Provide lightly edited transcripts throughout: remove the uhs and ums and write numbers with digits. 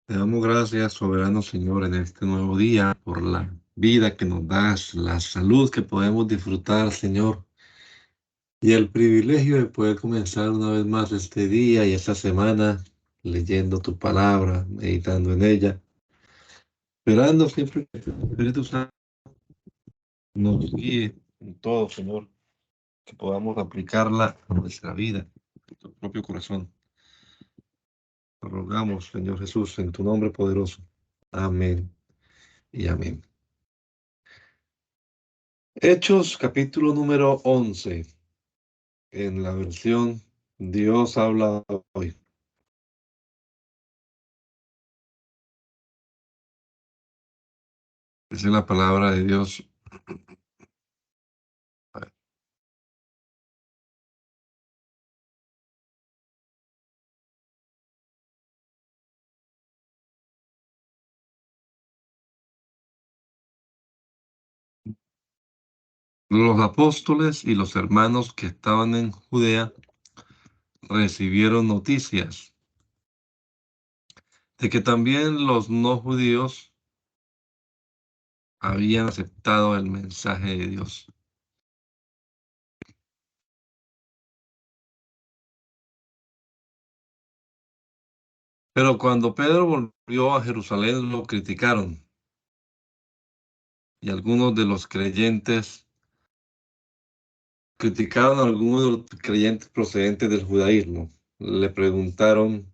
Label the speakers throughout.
Speaker 1: Te damos gracias, soberano Señor, en este nuevo día, por la vida que nos das, la salud que podemos disfrutar, Señor, y el privilegio de poder comenzar una vez más este día y esta semana leyendo tu palabra, meditando en ella, esperando siempre que tu Espíritu Santo nos guíe en todo, Señor, que podamos aplicarla a nuestra vida, a nuestro propio corazón. Lo rogamos, Señor Jesús, en tu nombre poderoso. Amén y amén. Hechos, capítulo número 11, en la versión Dios habla hoy. Esa es la palabra de Dios. Los apóstoles y los hermanos que estaban en Judea recibieron noticias de que también los no judíos habían aceptado el mensaje de Dios. Pero cuando Pedro volvió a Jerusalén lo criticaron y algunos de los creyentes criticaron a algunos de los creyentes procedentes del judaísmo. Le preguntaron: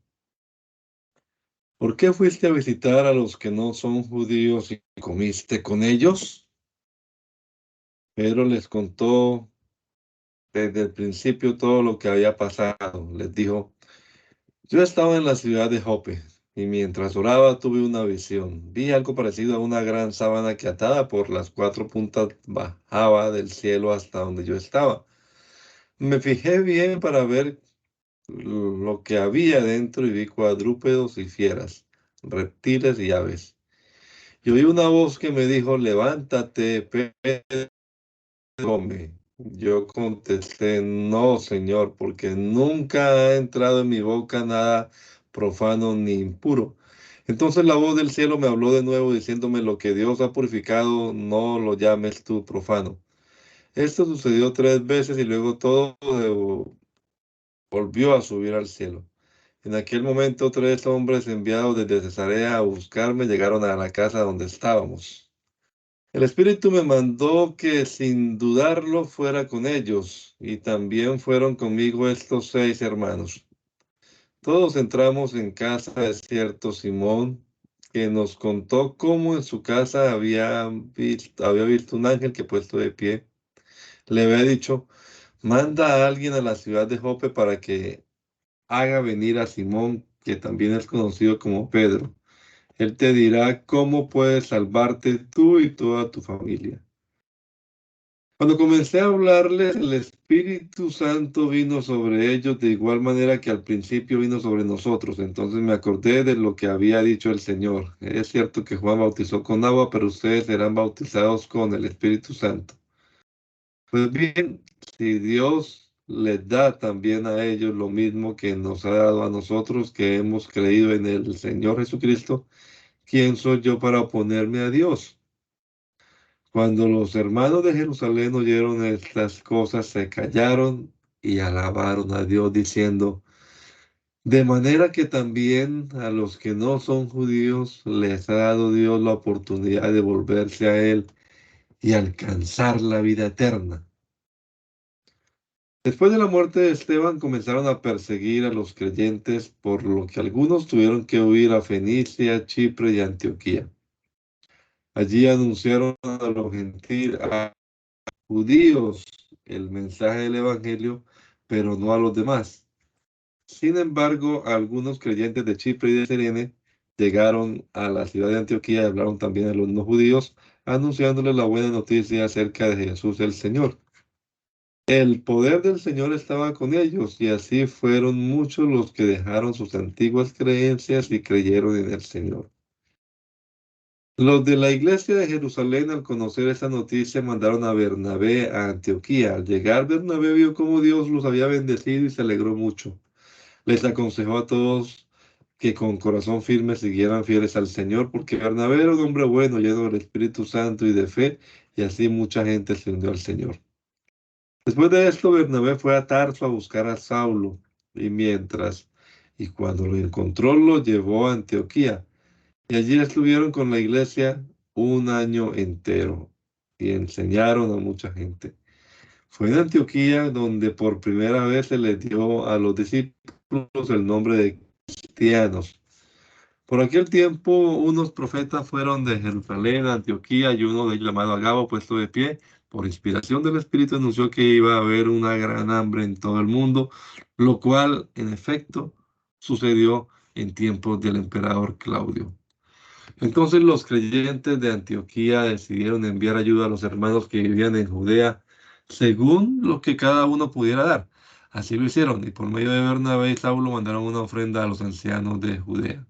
Speaker 1: ¿por qué fuiste a visitar a los que no son judíos y comiste con ellos? Pedro les contó desde el principio todo lo que había pasado. Les dijo: yo estaba en la ciudad de Jope y mientras oraba tuve una visión. Vi algo parecido a una gran sábana que atada por las cuatro puntas bajaba del cielo hasta donde yo estaba. Me fijé bien para ver lo que había dentro y vi cuadrúpedos y fieras, reptiles y aves. Y oí una voz que me dijo: levántate, Pedro, come. Yo contesté: no, Señor, porque nunca ha entrado en mi boca nada profano ni impuro. Entonces la voz del cielo me habló de nuevo diciéndome: lo que Dios ha purificado, no lo llames tú profano. Esto sucedió 3 veces y luego todo volvió a subir al cielo. En aquel momento 3 hombres enviados desde Cesarea a buscarme llegaron a la casa donde estábamos. El Espíritu me mandó que sin dudarlo fuera con ellos, y también fueron conmigo estos 6 hermanos. Todos entramos en casa de cierto Simón, que nos contó cómo en su casa había visto un ángel que puesto de pie le había dicho: manda a alguien a la ciudad de Jope para que haga venir a Simón, que también es conocido como Pedro. Él te dirá cómo puedes salvarte tú y toda tu familia. Cuando comencé a hablarles, el Espíritu Santo vino sobre ellos de igual manera que al principio vino sobre nosotros. Entonces me acordé de lo que había dicho el Señor. Es cierto que Juan bautizó con agua, pero ustedes serán bautizados con el Espíritu Santo. Pues bien, si Dios les da también a ellos lo mismo que nos ha dado a nosotros, que hemos creído en el Señor Jesucristo, ¿quién soy yo para oponerme a Dios? Cuando los hermanos de Jerusalén oyeron estas cosas, se callaron y alabaron a Dios, diciendo: de manera que también a los que no son judíos les ha dado Dios la oportunidad de volverse a Él y alcanzar la vida eterna. Después de la muerte de Esteban, comenzaron a perseguir a los creyentes, por lo que algunos tuvieron que huir a Fenicia, Chipre y Antioquía. Allí anunciaron a los gentiles, judíos, el mensaje del Evangelio, pero no a los demás. Sin embargo, algunos creyentes de Chipre y de Cirene llegaron a la ciudad de Antioquía y hablaron también a los no judíos, anunciándoles la buena noticia acerca de Jesús el Señor. El poder del Señor estaba con ellos, y así fueron muchos los que dejaron sus antiguas creencias y creyeron en el Señor. Los de la iglesia de Jerusalén, al conocer esa noticia, mandaron a Bernabé a Antioquía. Al llegar, Bernabé vio cómo Dios los había bendecido y se alegró mucho. Les aconsejó a todos que con corazón firme siguieran fieles al Señor, porque Bernabé era un hombre bueno, lleno del Espíritu Santo y de fe, y así mucha gente se unió al Señor. Después de esto, Bernabé fue a Tarso a buscar a Saulo, y cuando lo encontró, lo llevó a Antioquía, y allí estuvieron con la iglesia un año entero, y enseñaron a mucha gente. Fue en Antioquía donde por primera vez se le dio a los discípulos el nombre de cristianos. Por aquel tiempo, unos profetas fueron de Jerusalén a Antioquía y uno de ellos, llamado Agabo, puesto de pie, por inspiración del Espíritu, anunció que iba a haber una gran hambre en todo el mundo, lo cual, en efecto, sucedió en tiempos del emperador Claudio. Entonces los creyentes de Antioquía decidieron enviar ayuda a los hermanos que vivían en Judea, según lo que cada uno pudiera dar. Así lo hicieron, y por medio de Bernabé y Saulo mandaron una ofrenda a los ancianos de Judea.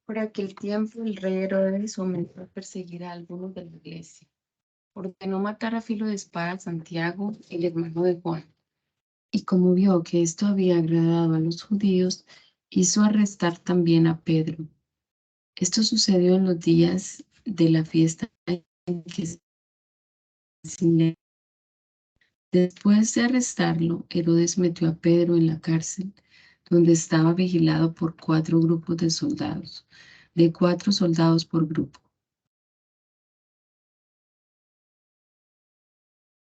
Speaker 2: Por aquel tiempo el rey Herodes comenzó a perseguir a algunos de la iglesia. Ordenó matar a filo de espada a Santiago, el hermano de Juan. Y como vio que esto había agradado a los judíos, hizo arrestar también a Pedro. Esto sucedió en los días de la fiesta en que se. Después de arrestarlo, Herodes metió a Pedro en la cárcel, donde estaba vigilado por 4 grupos de soldados, de 4 soldados por grupo.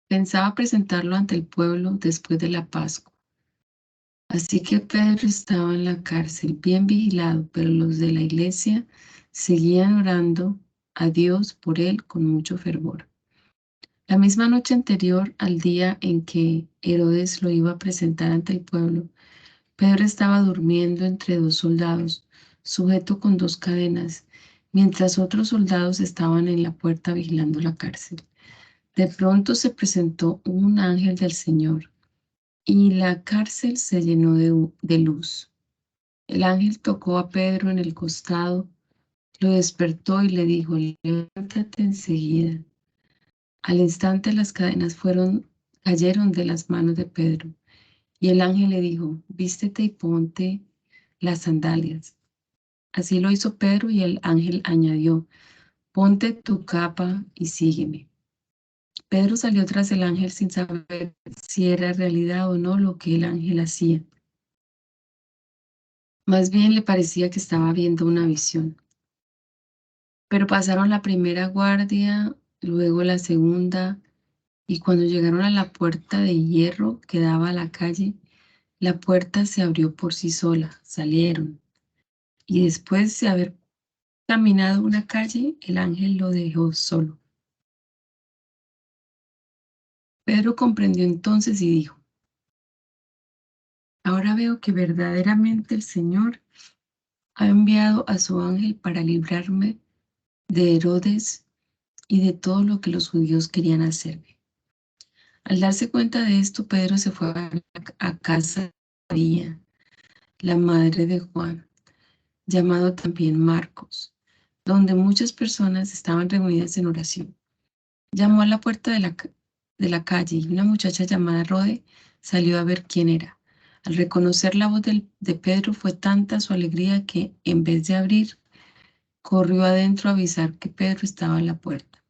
Speaker 2: Pensaba presentarlo ante el pueblo después de la Pascua. Así que Pedro estaba en la cárcel, bien vigilado, pero los de la iglesia seguían orando a Dios por él con mucho fervor. La misma noche anterior al día en que Herodes lo iba a presentar ante el pueblo, Pedro estaba durmiendo entre 2 soldados, sujeto con 2 cadenas, mientras otros soldados estaban en la puerta vigilando la cárcel. De pronto se presentó un ángel del Señor y la cárcel se llenó de luz. El ángel tocó a Pedro en el costado, lo despertó y le dijo: levántate enseguida. Al instante las cadenas cayeron de las manos de Pedro, y el ángel le dijo: vístete y ponte las sandalias. Así lo hizo Pedro, y el ángel añadió: ponte tu capa y sígueme. Pedro salió tras el ángel sin saber si era realidad o no lo que el ángel hacía. Más bien le parecía que estaba viendo una visión. Pero pasaron la primera guardia, luego la segunda, y cuando llegaron a la puerta de hierro que daba a la calle, la puerta se abrió por sí sola. Salieron. Y después de haber caminado una calle, el ángel lo dejó solo. Pedro comprendió entonces y dijo: ahora veo que verdaderamente el Señor ha enviado a su ángel para librarme de Herodes y de todo lo que los judíos querían hacerme. Al darse cuenta de esto, Pedro se fue a casa de María, la madre de Juan, llamado también Marcos, donde muchas personas estaban reunidas en oración. Llamó a la puerta de la calle, y una muchacha llamada Rode salió a ver quién era. Al reconocer la voz de Pedro, fue tanta su alegría que, en vez de abrir, corrió adentro a avisar que Pedro estaba en la puerta.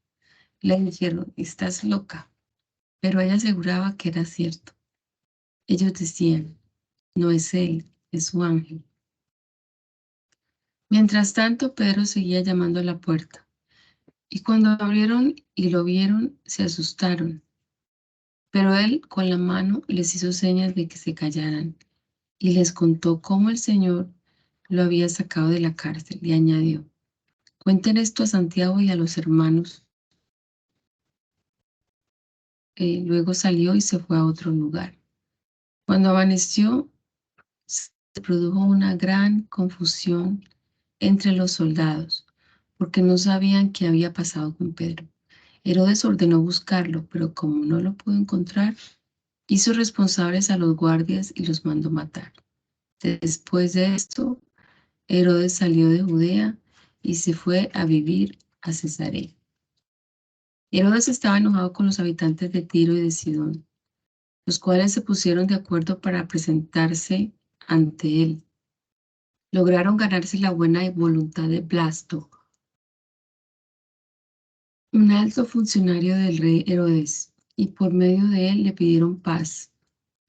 Speaker 2: Le dijeron: estás loca. Pero ella aseguraba que era cierto. Ellos decían: no es él, es su ángel. Mientras tanto, Pedro seguía llamando a la puerta, y cuando abrieron y lo vieron, se asustaron. Pero él con la mano les hizo señas de que se callaran, y les contó cómo el Señor lo había sacado de la cárcel, y añadió: cuenten esto a Santiago y a los hermanos. Luego salió y se fue a otro lugar. Cuando amaneció, se produjo una gran confusión entre los soldados, porque no sabían qué había pasado con Pedro. Herodes ordenó buscarlo, pero como no lo pudo encontrar, hizo responsables a los guardias y los mandó matar. Después de esto, Herodes salió de Judea y se fue a vivir a Cesarea. Herodes estaba enojado con los habitantes de Tiro y de Sidón, los cuales se pusieron de acuerdo para presentarse ante él. lograron ganarse la buena voluntad de Blasto, un alto funcionario del rey Herodes, y por medio de él le pidieron paz,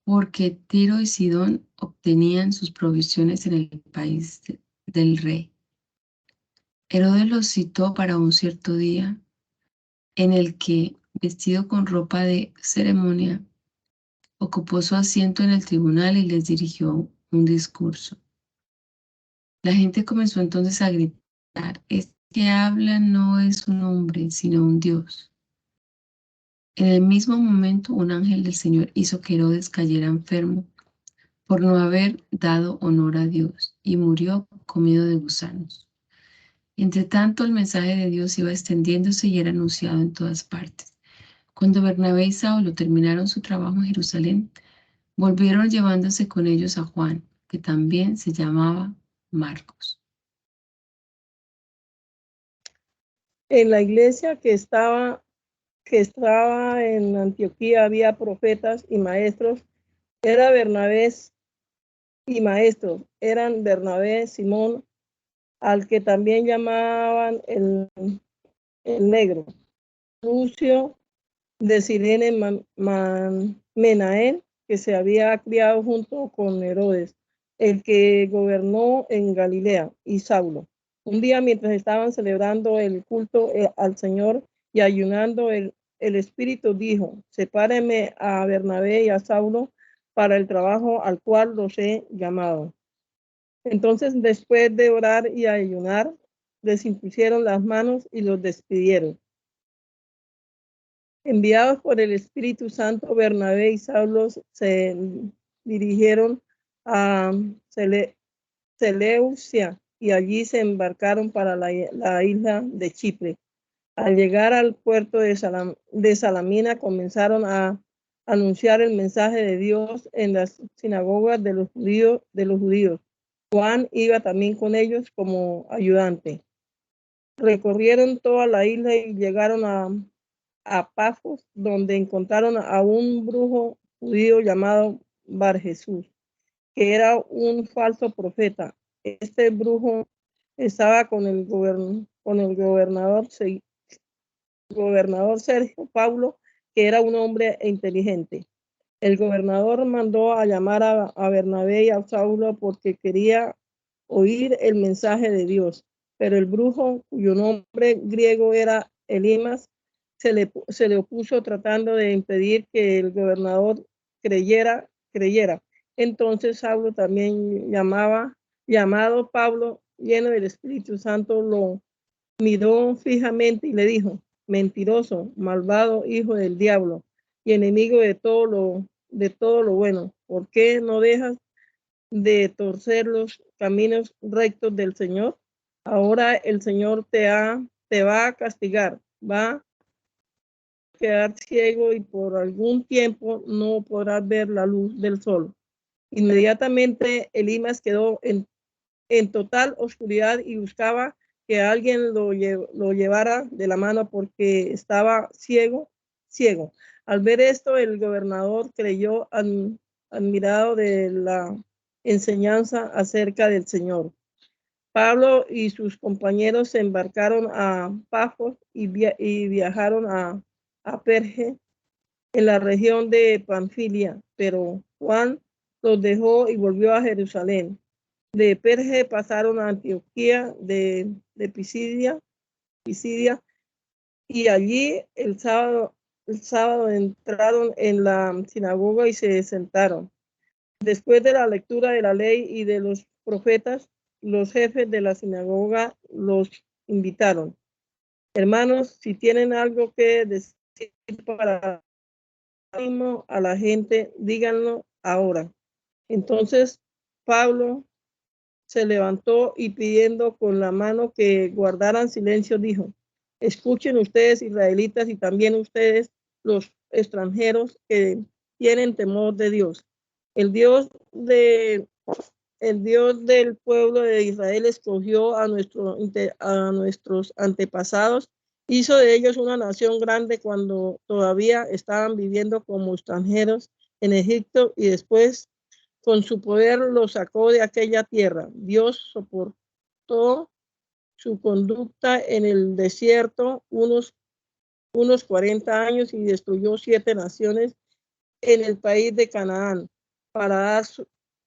Speaker 2: porque Tiro y Sidón obtenían sus provisiones en el país del rey. Herodes los citó para un cierto día en el que, vestido con ropa de ceremonia, ocupó su asiento en el tribunal y les dirigió un discurso. La gente comenzó entonces a gritar: "Este que habla no es un hombre, sino un Dios". En el mismo momento, un ángel del Señor hizo que Herodes cayera enfermo por no haber dado honor a Dios, y murió comido de gusanos. Entre tanto, el mensaje de Dios iba extendiéndose y era anunciado en todas partes. Cuando Bernabé y Saulo terminaron su trabajo en Jerusalén, volvieron llevándose con ellos a Juan, que también se llamaba Marcos.
Speaker 3: En la iglesia que estaba en Antioquía había profetas y maestros. Era Bernabé y maestros. Eran Bernabé, Simón, al que también llamaban el negro, Lucio de Cirene, Menahem, que se había criado junto con Herodes, el que gobernó en Galilea, y Saulo. Un día, mientras estaban celebrando el culto al Señor y ayunando, el Espíritu dijo: sepárenme a Bernabé y a Saulo para el trabajo al cual los he llamado. Entonces, después de orar y ayunar, les impusieron las manos y los despidieron. Enviados por el Espíritu Santo, Bernabé y Saulo se dirigieron a Seleucia y allí se embarcaron para la isla de Chipre. Al llegar al puerto de Salamina, comenzaron a anunciar el mensaje de Dios en las sinagogas de los judíos. Juan iba también con ellos como ayudante. Recorrieron toda la isla y llegaron a Pafos, donde encontraron a un brujo judío llamado Bar Jesús, que era un falso profeta. Este brujo estaba con el gobernador Sergio Paulo, que era un hombre inteligente. El gobernador mandó a llamar a Bernabé y a Saulo porque quería oír el mensaje de Dios. Pero el brujo, cuyo nombre griego era Elimas, se le opuso tratando de impedir que el gobernador creyera. Entonces Saulo, también llamado Pablo, lleno del Espíritu Santo, lo miró fijamente y le dijo: mentiroso, malvado hijo del diablo y enemigo de todo lo bueno, ¿por qué no dejas de torcer los caminos rectos del Señor? Ahora el Señor te va a castigar, va a quedar ciego y por algún tiempo no podrás ver la luz del sol. Inmediatamente Elimas quedó en total oscuridad y buscaba que alguien lo llevara de la mano porque estaba ciego. Al ver esto, el gobernador creyó admirado de la enseñanza acerca del Señor. Pablo y sus compañeros se embarcaron a Pafos y viajaron a Perge, en la región de Panfilia, pero Juan los dejó y volvió a Jerusalén. De Perge pasaron a Antioquía de Pisidia, y allí el sábado entraron en la sinagoga y se sentaron. Después de la lectura de la ley y de los profetas, los jefes de la sinagoga los invitaron: hermanos, si tienen algo que decir para ánimo a la gente, díganlo ahora. Entonces Pablo se levantó y, pidiendo con la mano que guardaran silencio, dijo: escuchen ustedes, israelitas, y también ustedes, los extranjeros que tienen temor de Dios. El Dios del pueblo de Israel escogió a nuestros antepasados, hizo de ellos una nación grande cuando todavía estaban viviendo como extranjeros en Egipto, y después con su poder los sacó de aquella tierra. Dios soportó su conducta en el desierto unos 40 años y destruyó 7 naciones en el país de Canaán para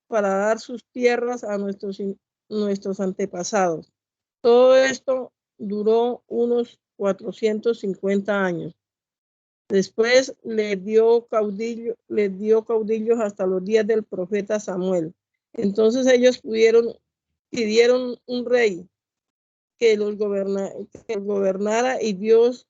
Speaker 3: dar sus tierras a nuestros antepasados. Todo esto duró unos 450 años. Después les dio caudillos hasta los días del profeta Samuel. Entonces ellos pidieron un rey que los gobernara, y Dios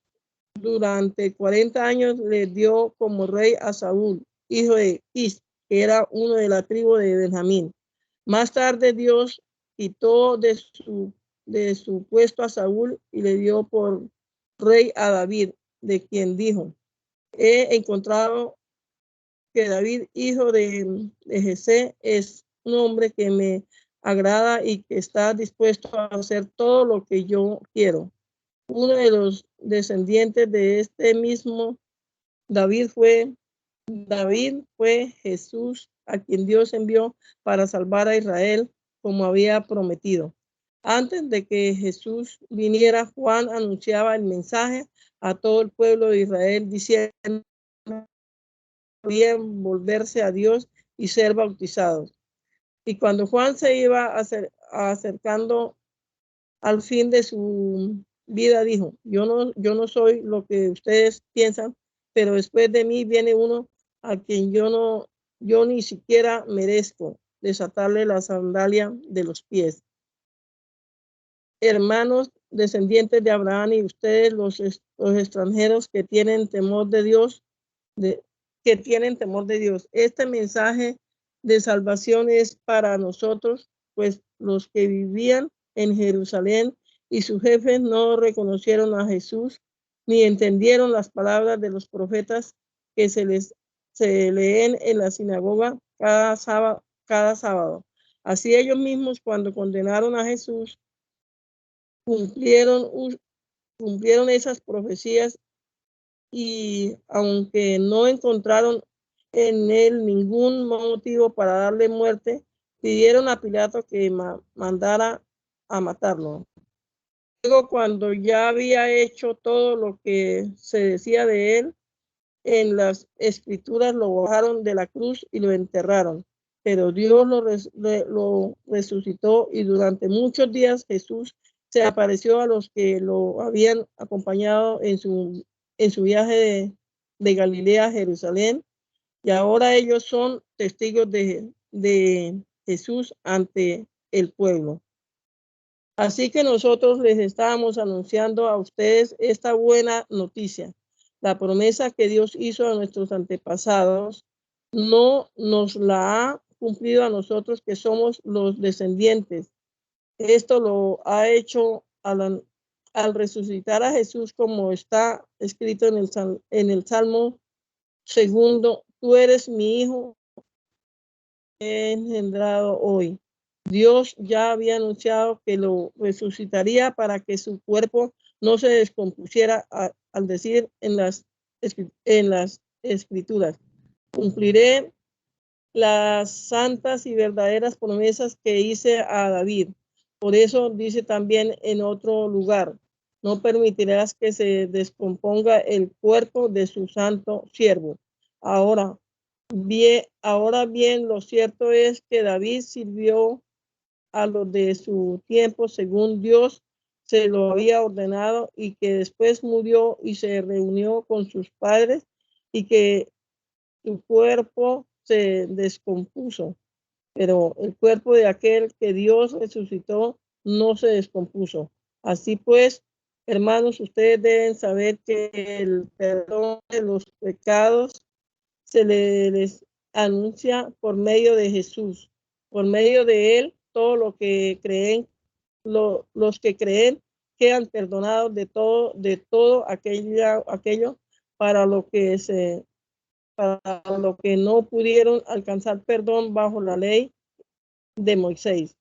Speaker 3: durante 40 años les dio como rey a Saúl, hijo de Kis, que era uno de la tribu de Benjamín. Más tarde Dios quitó de su puesto a Saúl y le dio por rey a David, de quien dijo: he encontrado que David, hijo de Jesé, es un hombre que me agrada y que está dispuesto a hacer todo lo que yo quiero. Uno de los descendientes de este mismo David fue Jesús, a quien Dios envió para salvar a Israel, como había prometido. Antes de que Jesús viniera, Juan anunciaba el mensaje a todo el pueblo de Israel, diciendo: debían volverse a Dios y ser bautizados. Y cuando Juan se iba acercando al fin de su vida, dijo: yo no soy lo que ustedes piensan, pero después de mí viene uno a quien yo ni siquiera merezco desatarle la sandalia de los pies. Hermanos, descendientes de Abraham, y ustedes los extranjeros que tienen temor de Dios, este mensaje de salvación es para nosotros, pues los que vivían en Jerusalén y sus jefes no reconocieron a Jesús ni entendieron las palabras de los profetas que se leen en la sinagoga cada sábado. Así ellos mismos, cuando condenaron a Jesús, cumplieron esas profecías, y aunque no encontraron en él ningún motivo para darle muerte, pidieron a Pilato que mandara a matarlo. Luego, cuando ya había hecho todo lo que se decía de él en las escrituras, lo bajaron de la cruz y lo enterraron. Pero Dios lo resucitó, y durante muchos días Jesús se apareció a los que lo habían acompañado en su viaje de Galilea a Jerusalén, y ahora ellos son testigos de Jesús ante el pueblo. Así que nosotros les estábamos anunciando a ustedes esta buena noticia. La promesa que Dios hizo a nuestros antepasados no nos la ha cumplido a nosotros, que somos los descendientes. Esto lo ha hecho al resucitar a Jesús, como está escrito en el Salmo 2: tú eres mi hijo, he engendrado hoy. Dios ya había anunciado que lo resucitaría para que su cuerpo no se descompusiera, al decir en las escrituras: cumpliré las santas y verdaderas promesas que hice a David. Por eso dice también en otro lugar: no permitirás que se descomponga el cuerpo de su santo siervo. Ahora bien, lo cierto es que David sirvió a los de su tiempo según Dios se lo había ordenado, y que después murió y se reunió con sus padres, y que su cuerpo se descompuso, pero el cuerpo de aquel que Dios resucitó no se descompuso. Así pues, hermanos, ustedes deben saber que el perdón de los pecados se les anuncia por medio de Jesús. Por medio de él, todo lo que creen, los que creen quedan perdonados de todo aquello para lo que no pudieron alcanzar perdón bajo la ley de Moisés.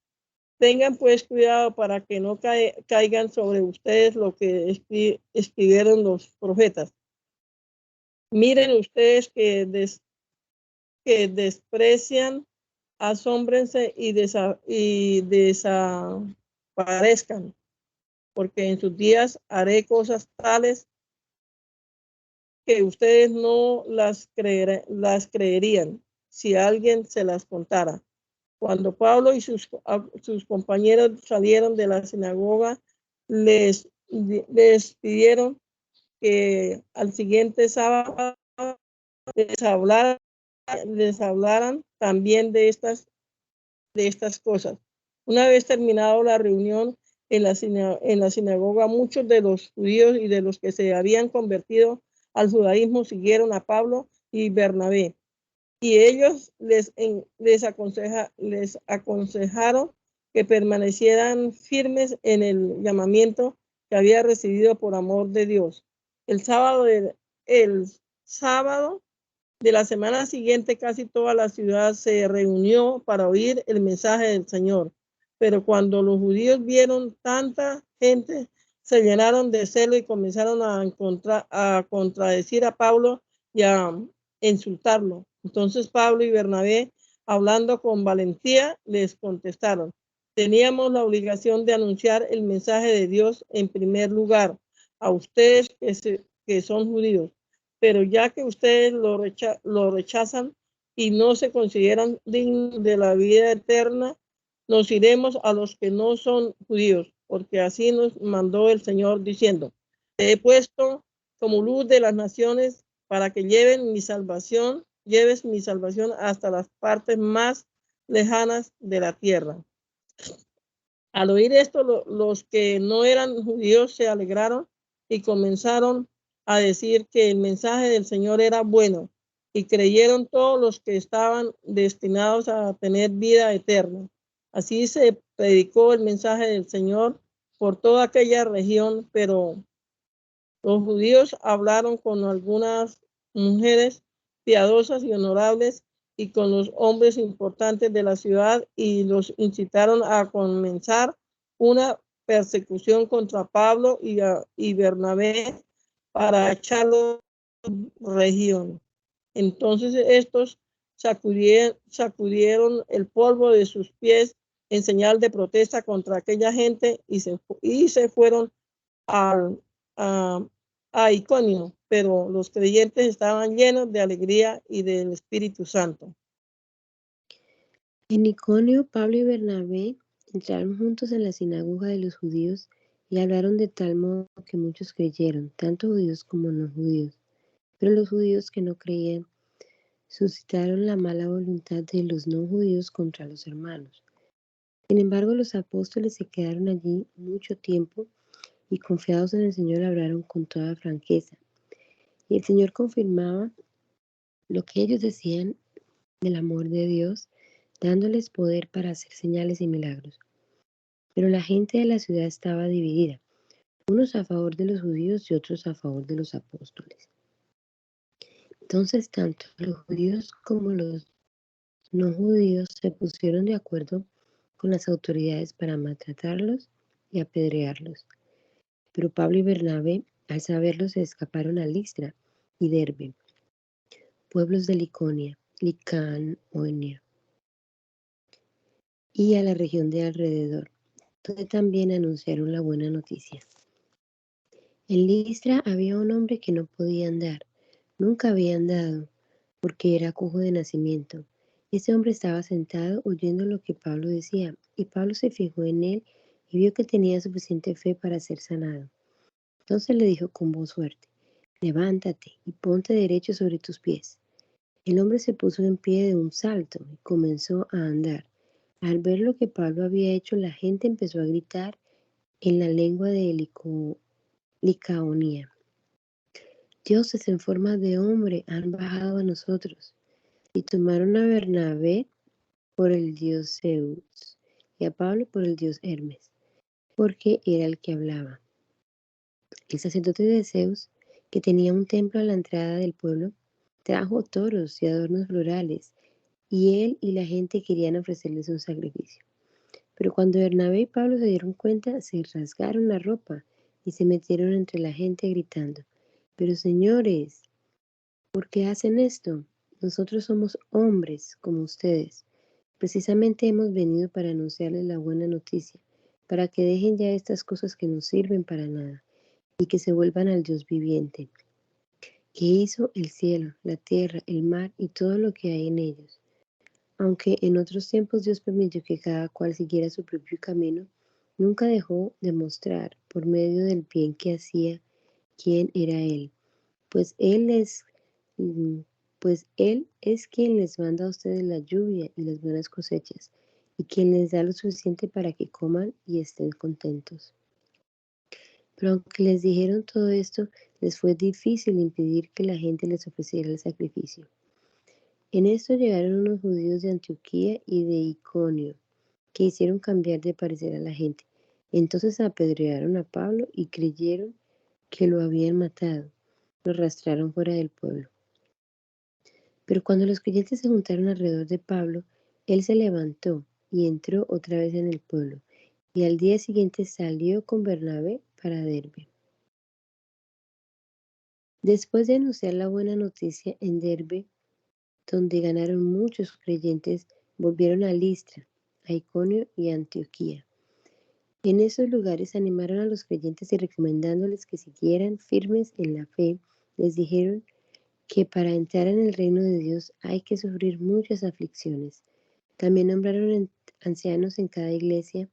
Speaker 3: Tengan pues cuidado para que no caigan sobre ustedes lo que escribieron los profetas. Miren ustedes que desprecian asómbrense y desaparezcan, porque en sus días haré cosas tales que ustedes no las creerían si alguien se las contara. Cuando Pablo y sus compañeros salieron de la sinagoga, les pidieron que al siguiente sábado les hablaran también de estas cosas. Una vez terminado la reunión en la sinagoga, muchos de los judíos y de los que se habían convertido al judaísmo siguieron a Pablo y Bernabé. Y ellos les aconsejaron que permanecieran firmes en el llamamiento que había recibido por amor de Dios. El sábado de la semana siguiente, casi toda la ciudad se reunió para oír el mensaje del Señor. Pero cuando los judíos vieron tanta gente, se llenaron de celo y comenzaron a contradecir a Pablo y a insultarlo. Entonces Pablo y Bernabé, hablando con valentía, les contestaron: teníamos la obligación de anunciar el mensaje de Dios en primer lugar a ustedes que son judíos. Pero ya que ustedes lo rechazan y no se consideran dignos de la vida eterna, nos iremos a los que no son judíos, porque así nos mandó el Señor diciendo: te he puesto como luz de las naciones para que lleves mi salvación hasta las partes más lejanas de la tierra. Al oír esto, los que no eran judíos se alegraron y comenzaron a decir que el mensaje del Señor era bueno, y creyeron todos los que estaban destinados a tener vida eterna. Así se predicó el mensaje del Señor por toda aquella región, pero los judíos hablaron con algunas mujeres piadosas y honorables y con los hombres importantes de la ciudad, y los incitaron a comenzar una persecución contra Pablo y Bernabé para echarlos de la región. Entonces estos sacudieron el polvo de sus pies en señal de protesta contra aquella gente y se fueron a Iconio, pero los creyentes estaban llenos de alegría y del Espíritu Santo.
Speaker 4: En Iconio, Pablo y Bernabé entraron juntos en la sinagoga de los judíos y hablaron de tal modo que muchos creyeron, tanto judíos como no judíos. Pero los judíos que no creían suscitaron la mala voluntad de los no judíos contra los hermanos. Sin embargo, los apóstoles se quedaron allí mucho tiempo y, confiados en el Señor, hablaron con toda franqueza. Y el Señor confirmaba lo que ellos decían del amor de Dios, dándoles poder para hacer señales y milagros. Pero la gente de la ciudad estaba dividida, unos a favor de los judíos y otros a favor de los apóstoles. Entonces, tanto los judíos como los no judíos se pusieron de acuerdo con las autoridades para maltratarlos y apedrearlos. Pero Pablo y Bernabé, al saberlo, se escaparon a Listra y Derbe, pueblos de Liconia, Licaonia, y a la región de alrededor, donde también anunciaron la buena noticia. En Listra había un hombre que no podía andar, nunca había andado, porque era cojo de nacimiento. Ese hombre estaba sentado oyendo lo que Pablo decía, y Pablo se fijó en él y vio que tenía suficiente fe para ser sanado. Entonces le dijo con voz fuerte: levántate y ponte derecho sobre tus pies. El hombre se puso en pie de un salto y comenzó a andar. Al ver lo que Pablo había hecho, la gente empezó a gritar en la lengua de Licaonía: dioses en forma de hombre han bajado a nosotros. Y tomaron a Bernabé por el dios Zeus y a Pablo por el dios Hermes, porque era el que hablaba. El sacerdote de Zeus, que tenía un templo a la entrada del pueblo, trajo toros y adornos florales, y él y la gente querían ofrecerles un sacrificio. Pero cuando Bernabé y Pablo se dieron cuenta, se rasgaron la ropa y se metieron entre la gente gritando: pero señores, ¿por qué hacen esto? Nosotros somos hombres como ustedes. Precisamente hemos venido para anunciarles la buena noticia, para que dejen ya estas cosas que no sirven para nada y que se vuelvan al Dios viviente, que hizo el cielo, la tierra, el mar y todo lo que hay en ellos. Aunque en otros tiempos Dios permitió que cada cual siguiera su propio camino, nunca dejó de mostrar, por medio del bien que hacía, quién era Él, pues mm, Él es quien les manda a ustedes la lluvia y las buenas cosechas, y quien les da lo suficiente para que coman y estén contentos. Pero aunque les dijeron todo esto, les fue difícil impedir que la gente les ofreciera el sacrificio. En esto llegaron unos judíos de Antioquía y de Iconio, que hicieron cambiar de parecer a la gente. Entonces apedrearon a Pablo y creyeron que lo habían matado. Lo arrastraron fuera del pueblo. Pero cuando los creyentes se juntaron alrededor de Pablo, él se levantó y entró otra vez en el pueblo, y al día siguiente salió con Bernabé para Derbe. Después de anunciar la buena noticia en Derbe, donde ganaron muchos creyentes, volvieron a Listra, a Iconio y a Antioquía. En esos lugares animaron a los creyentes y recomendándoles que siguieran firmes en la fe, les dijeron que para entrar en el reino de Dios hay que sufrir muchas aflicciones. También nombraron ancianos en cada iglesia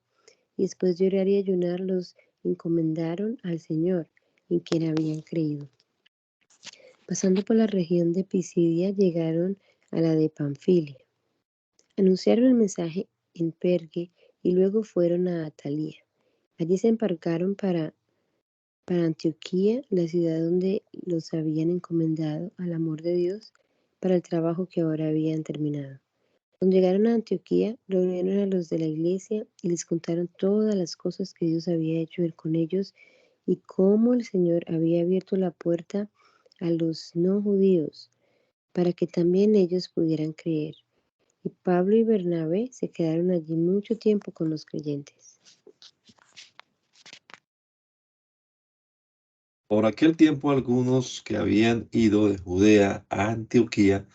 Speaker 4: y después de orar y ayunar los encomendaron al Señor en quien habían creído. Pasando por la región de Pisidia llegaron a la de Panfilia. Anunciaron el mensaje en Pergue y luego fueron a Atalía. Allí se embarcaron para Antioquía, la ciudad donde los habían encomendado al amor de Dios para el trabajo que ahora habían terminado. Cuando llegaron a Antioquía, reunieron a los de la iglesia y les contaron todas las cosas que Dios había hecho con ellos y cómo el Señor había abierto la puerta a los no judíos para que también ellos pudieran creer. Y Pablo y Bernabé se quedaron allí mucho tiempo con los creyentes.
Speaker 1: Por aquel tiempo algunos que habían ido de Judea a Antioquía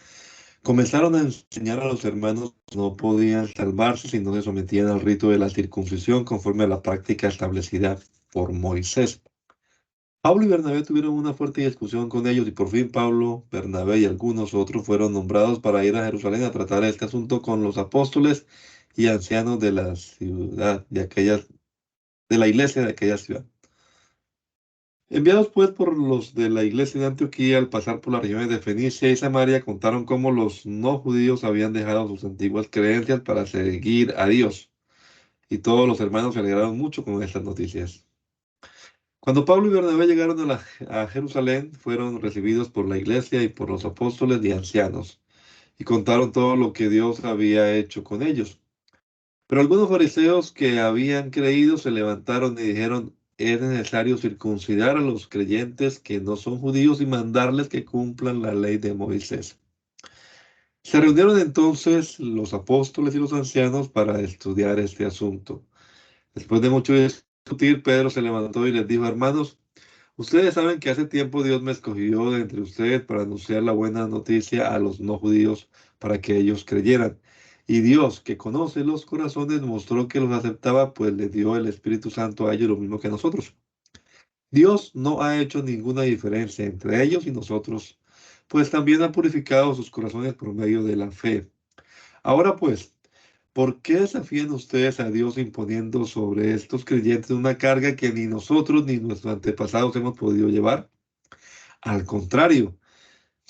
Speaker 1: comenzaron a enseñar a los hermanos que no podían salvarse si no se sometían al rito de la circuncisión conforme a la práctica establecida por Moisés. Pablo y Bernabé tuvieron una fuerte discusión con ellos y por fin Pablo, Bernabé y algunos otros fueron nombrados para ir a Jerusalén a tratar este asunto con los apóstoles y ancianos de la ciudad, de la iglesia de aquella ciudad. Enviados pues por los de la iglesia de Antioquía, al pasar por las regiones de Fenicia y Samaria, contaron cómo los no judíos habían dejado sus antiguas creencias para seguir a Dios. Y todos los hermanos se alegraron mucho con estas noticias. Cuando Pablo y Bernabé llegaron a Jerusalén, fueron recibidos por la iglesia y por los apóstoles y ancianos, y contaron todo lo que Dios había hecho con ellos. Pero algunos fariseos que habían creído se levantaron y dijeron: es necesario circuncidar a los creyentes que no son judíos y mandarles que cumplan la ley de Moisés. Se reunieron entonces los apóstoles y los ancianos para estudiar este asunto. Después de mucho discutir, Pedro se levantó y les dijo: hermanos, ustedes saben que hace tiempo Dios me escogió de entre ustedes para anunciar la buena noticia a los no judíos para que ellos creyeran. Y Dios, que conoce los corazones, mostró que los aceptaba, pues le dio el Espíritu Santo a ellos lo mismo que a nosotros. Dios no ha hecho ninguna diferencia entre ellos y nosotros, pues también ha purificado sus corazones por medio de la fe. Ahora pues, ¿por qué desafían ustedes a Dios imponiendo sobre estos creyentes una carga que ni nosotros ni nuestros antepasados hemos podido llevar? Al contrario,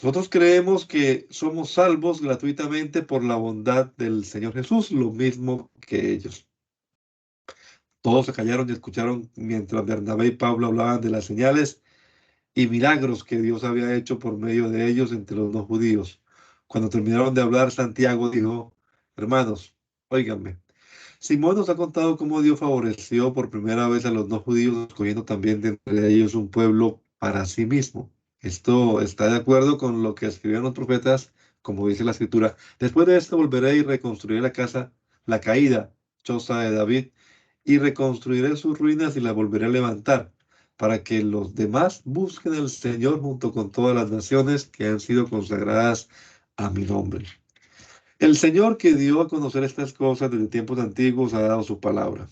Speaker 1: nosotros creemos que somos salvos gratuitamente por la bondad del Señor Jesús, lo mismo que ellos. Todos se callaron y escucharon mientras Bernabé y Pablo hablaban de las señales y milagros que Dios había hecho por medio de ellos entre los no judíos. Cuando terminaron de hablar, Santiago dijo: hermanos, óiganme. Simón nos ha contado cómo Dios favoreció por primera vez a los no judíos, escogiendo también de entre ellos un pueblo para sí mismo. Esto está de acuerdo con lo que escribieron los profetas, como dice la escritura: después de esto volveré y reconstruiré la casa, la caída, choza de David, y reconstruiré sus ruinas y la volveré a levantar, para que los demás busquen al Señor junto con todas las naciones que han sido consagradas a mi nombre. El Señor que dio a conocer estas cosas desde tiempos antiguos ha dado su palabra.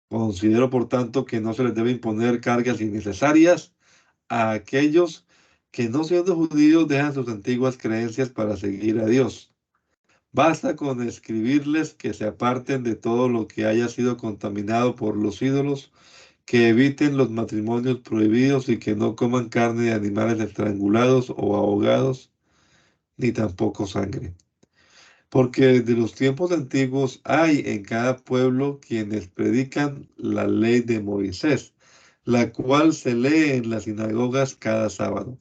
Speaker 1: Considero, por tanto, que no se les debe imponer cargas innecesarias a aquellos que, no siendo judíos, dejan sus antiguas creencias para seguir a Dios. Basta con escribirles que se aparten de todo lo que haya sido contaminado por los ídolos, que eviten los matrimonios prohibidos y que no coman carne de animales estrangulados o ahogados, ni tampoco sangre. Porque desde los tiempos antiguos hay en cada pueblo quienes predican la ley de Moisés, la cual se lee en las sinagogas cada sábado.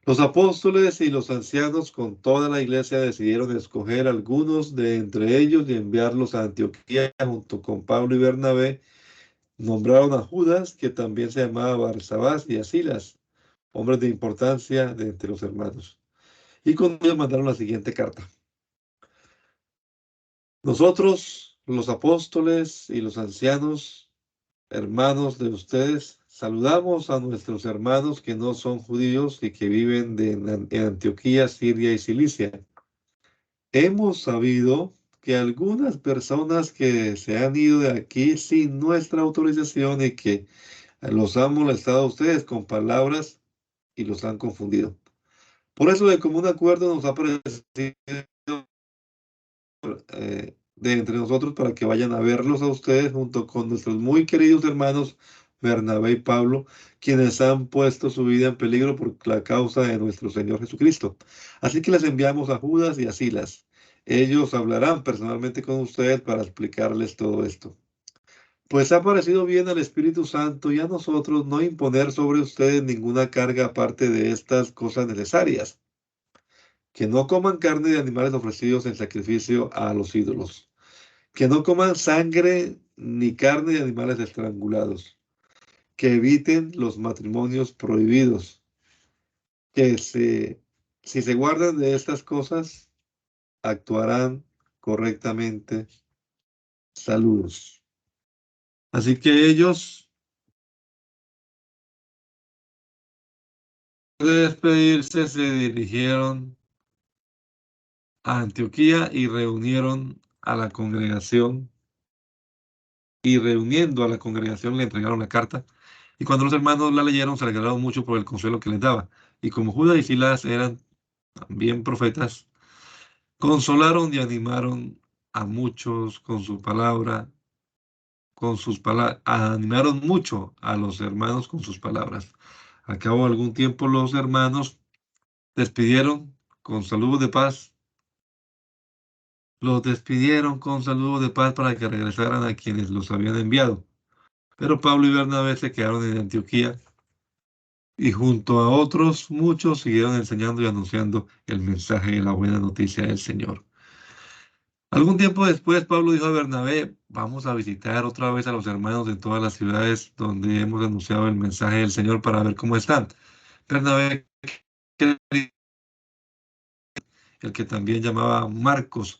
Speaker 1: Los apóstoles y los ancianos con toda la iglesia decidieron escoger algunos de entre ellos y enviarlos a Antioquía junto con Pablo y Bernabé. Nombraron a Judas, que también se llamaba Barsabás, y a Silas, hombres de importancia de entre los hermanos. Y con ellos mandaron la siguiente carta. Nosotros, los apóstoles y los ancianos, hermanos de ustedes, saludamos a nuestros hermanos que no son judíos y que viven en Antioquía, Siria y Cilicia. Hemos sabido que algunas personas que se han ido de aquí sin nuestra autorización y que los han molestado a ustedes con palabras y los han confundido. Por eso, de común acuerdo, nos ha parecido de entre nosotros para que vayan a verlos a ustedes junto con nuestros muy queridos hermanos Bernabé y Pablo, quienes han puesto su vida en peligro por la causa de nuestro Señor Jesucristo. Así que les enviamos a Judas y a Silas. Ellos hablarán personalmente con ustedes para explicarles todo esto. Pues ha parecido bien al Espíritu Santo y a nosotros no imponer sobre ustedes ninguna carga aparte de estas cosas necesarias. Que no coman carne de animales ofrecidos en sacrificio a los ídolos. Que no coman sangre ni carne de animales estrangulados. Que eviten los matrimonios prohibidos. Que si se guardan de estas cosas, actuarán correctamente. Saludos. Así que ellos, de despedirse, se dirigieron a Antioquía y reunieron a la congregación. Y reuniendo a la congregación le entregaron la carta. Y cuando los hermanos la leyeron, se alegraron mucho por el consuelo que les daba. Y como Judas y Silas eran también profetas, consolaron y animaron a muchos con su palabra, animaron mucho a los hermanos con sus palabras. Al cabo de algún tiempo, los hermanos despidieron con saludos de paz. Los despidieron con saludos de paz para que regresaran a quienes los habían enviado. Pero Pablo y Bernabé se quedaron en Antioquía y junto a otros muchos siguieron enseñando y anunciando el mensaje de la buena noticia del Señor. Algún tiempo después, Pablo dijo a Bernabé, vamos a visitar otra vez a los hermanos en todas las ciudades donde hemos anunciado el mensaje del Señor para ver cómo están. Bernabé, el que también llamaba Marcos,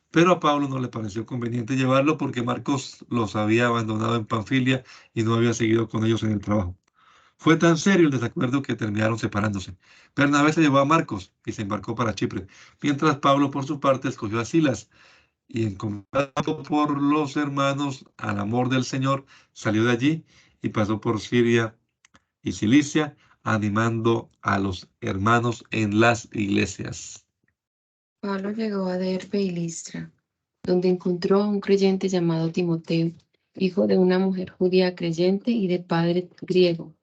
Speaker 1: pero a Pablo no le pareció conveniente llevarlo porque Marcos los había abandonado en Panfilia y no había seguido con ellos en el trabajo. Fue tan serio el desacuerdo que terminaron separándose. Bernabé se llevó a Marcos y se embarcó para Chipre, mientras Pablo, por su parte, escogió a Silas y, encomendado por los hermanos al amor del Señor, salió de allí y pasó por Siria y Cilicia, animando a los hermanos en las iglesias.
Speaker 2: Pablo llegó a Derbe y Listra, donde encontró a un creyente llamado Timoteo, hijo de una mujer judía creyente y de padre griego.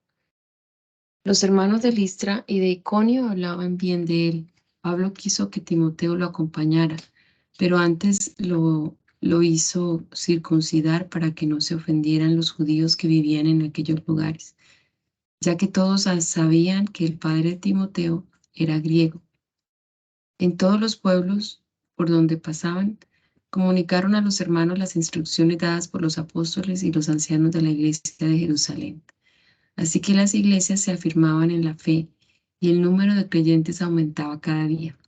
Speaker 2: Los hermanos de Listra y de Iconio hablaban bien de él. Pablo quiso que Timoteo lo acompañara, pero antes lo hizo circuncidar para que no se ofendieran los judíos que vivían en aquellos lugares, ya que todos sabían que el padre de Timoteo era griego. En todos los pueblos por donde pasaban, comunicaron a los hermanos las instrucciones dadas por los apóstoles y los ancianos de la iglesia de Jerusalén. Así que las iglesias se afirmaban en la fe y el número de creyentes aumentaba cada día.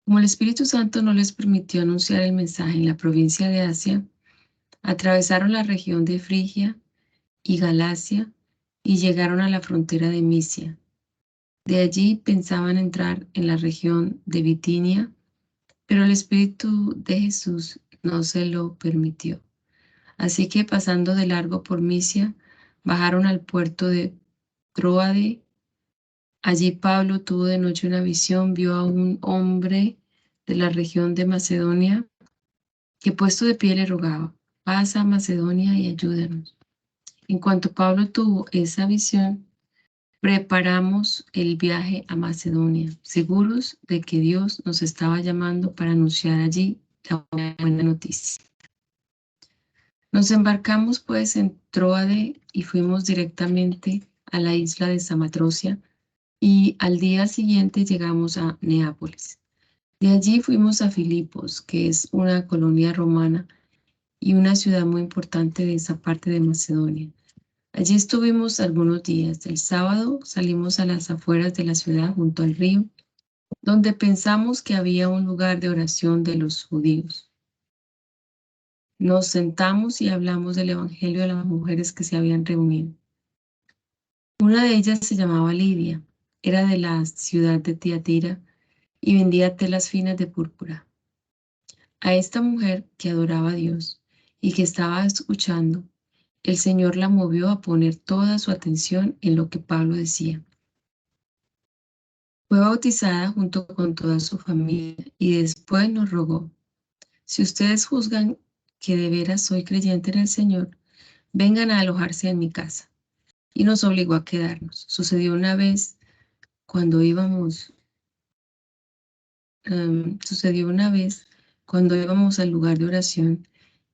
Speaker 2: Como el Espíritu Santo no les permitió anunciar el mensaje en la provincia de Asia, atravesaron la región de Frigia y Galacia y llegaron a la frontera de Misia. De allí pensaban entrar en la región de Bitinia, pero el Espíritu de Jesús no se lo permitió. Así que pasando de largo por Misia, bajaron al puerto de Tróade. Allí Pablo tuvo de noche una visión, vio a un hombre de la región de Macedonia que puesto de pie le rogaba, pasa a Macedonia y ayúdanos. En cuanto Pablo tuvo esa visión, preparamos el viaje a Macedonia, seguros de que Dios nos estaba llamando para anunciar allí la buena noticia. Nos embarcamos pues en Tróade y fuimos directamente a la isla de Samatrocia y al día siguiente llegamos a Neápolis. De allí fuimos a Filipos, que es una colonia romana y una ciudad muy importante de esa parte de Macedonia. Allí estuvimos algunos días. El sábado salimos a las afueras de la ciudad junto al río, donde pensamos que había un lugar de oración de los judíos. Nos sentamos y hablamos del evangelio a las mujeres que se habían reunido. Una de ellas se llamaba Lidia, era de la ciudad de Tiatira y vendía telas finas de púrpura. A esta mujer que adoraba a Dios y que estaba escuchando, el Señor la movió a poner toda su atención en lo que Pablo decía. Fue bautizada junto con toda su familia y después nos rogó, si ustedes juzgan que de veras soy creyente en el Señor, vengan a alojarse en mi casa. Y nos obligó a quedarnos. Sucedió una vez cuando íbamos al lugar de oración,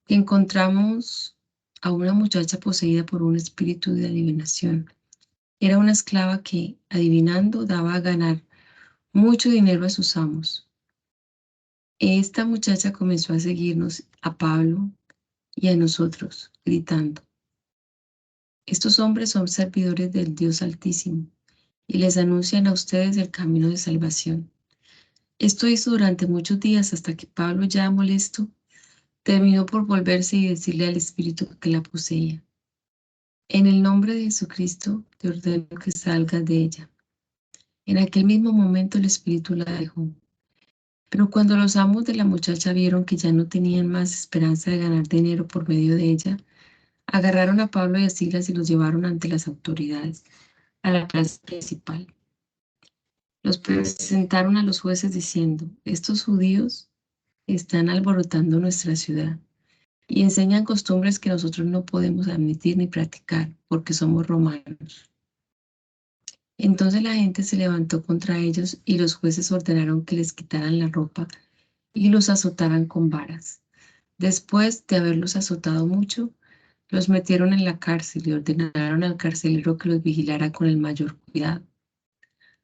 Speaker 2: que encontramos a una muchacha poseída por un espíritu de adivinación. Era una esclava que, adivinando, daba a ganar mucho dinero a sus amos. Esta muchacha comenzó a seguirnos, a Pablo y a nosotros, gritando, estos hombres son servidores del Dios Altísimo y les anuncian a ustedes el camino de salvación. Esto hizo durante muchos días hasta que Pablo, ya molesto, terminó por volverse y decirle al espíritu que la poseía, en el nombre de Jesucristo te ordeno que salgas de ella. En aquel mismo momento el espíritu la dejó. Pero cuando los amos de la muchacha vieron que ya no tenían más esperanza de ganar dinero por medio de ella, agarraron a Pablo y a Silas y los llevaron ante las autoridades, a la plaza principal. Los presentaron a los jueces diciendo, estos judíos están alborotando nuestra ciudad y enseñan costumbres que nosotros no podemos admitir ni practicar porque somos romanos. Entonces la gente se levantó contra ellos y los jueces ordenaron que les quitaran la ropa y los azotaran con varas. Después de haberlos azotado mucho, los metieron en la cárcel y ordenaron al carcelero que los vigilara con el mayor cuidado.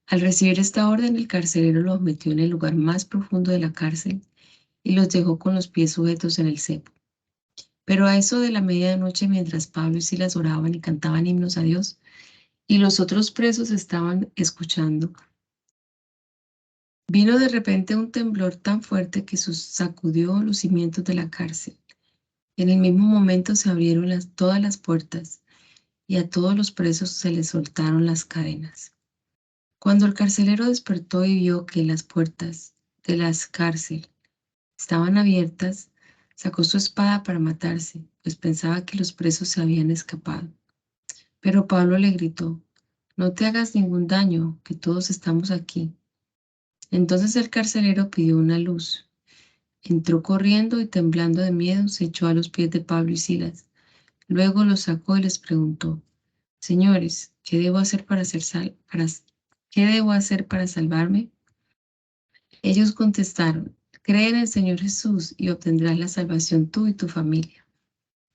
Speaker 2: Al recibir esta orden, el carcelero los metió en el lugar más profundo de la cárcel y los dejó con los pies sujetos en el cepo. Pero a eso de la medianoche, mientras Pablo y Silas oraban y cantaban himnos a Dios, y los otros presos estaban escuchando, vino de repente un temblor tan fuerte que sacudió los cimientos de la cárcel. En el mismo momento se abrieron todas las puertas y a todos los presos se les soltaron las cadenas. Cuando el carcelero despertó y vio que las puertas de la cárcel estaban abiertas, sacó su espada para matarse, pues pensaba que los presos se habían escapado. Pero Pablo le gritó, no te hagas ningún daño, que todos estamos aquí. Entonces el carcelero pidió una luz. Entró corriendo y temblando de miedo se echó a los pies de Pablo y Silas. Luego los sacó y les preguntó, señores, ¿qué debo hacer para salvarme? Ellos contestaron, cree en el Señor Jesús y obtendrás la salvación tú y tu familia.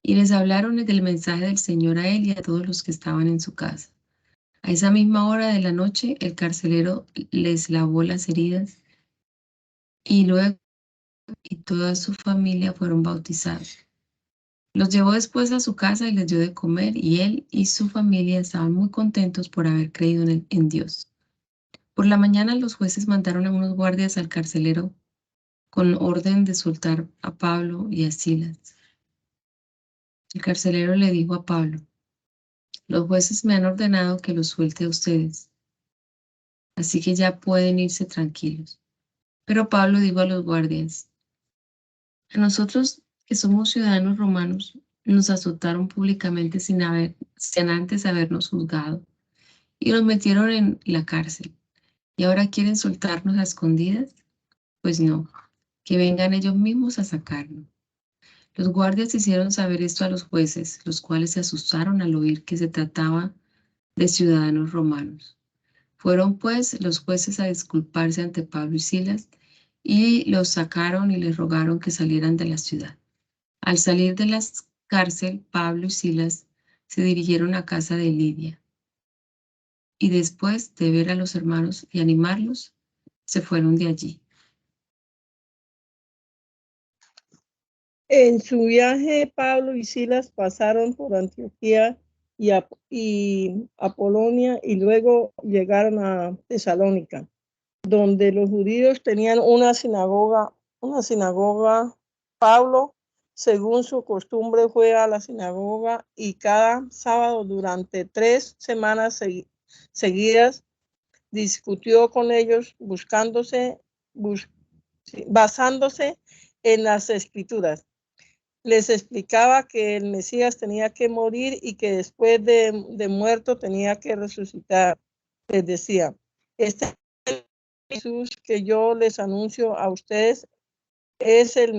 Speaker 2: Y les hablaron del mensaje del Señor a él y a todos los que estaban en su casa. A esa misma hora de la noche, el carcelero les lavó las heridas y luego y toda su familia fueron bautizados. Los llevó después a su casa y les dio de comer y él y su familia estaban muy contentos por haber creído en Dios. Por la mañana los jueces mandaron a unos guardias al carcelero con orden de soltar a Pablo y a Silas. El carcelero le dijo a Pablo, los jueces me han ordenado que los suelte a ustedes. así que ya pueden irse tranquilos. Pero Pablo dijo a los guardias: a nosotros, que somos ciudadanos romanos, nos azotaron públicamente sin antes habernos juzgado, y nos metieron en la cárcel. ¿Y ahora quieren soltarnos a escondidas? Pues no, que vengan ellos mismos a sacarnos. Los guardias hicieron saber esto a los jueces, los cuales se asustaron al oír que se trataba de ciudadanos romanos. Fueron pues los jueces a disculparse ante Pablo y Silas, y los sacaron y les rogaron que salieran de la ciudad. Al salir de la cárcel, Pablo y Silas se dirigieron a casa de Lidia, y después de ver a los hermanos y animarlos, se fueron de allí.
Speaker 3: En su viaje, Pablo y Silas pasaron por Antioquía y Apolonia y luego llegaron a Tesalónica, donde los judíos tenían una sinagoga. Pablo, según su costumbre, fue a la sinagoga y cada sábado durante 3 semanas seguidas discutió con ellos basándose en las escrituras. Les explicaba que el Mesías tenía que morir y que después de muerto tenía que resucitar. Les decía: este Jesús que yo les anuncio a ustedes es el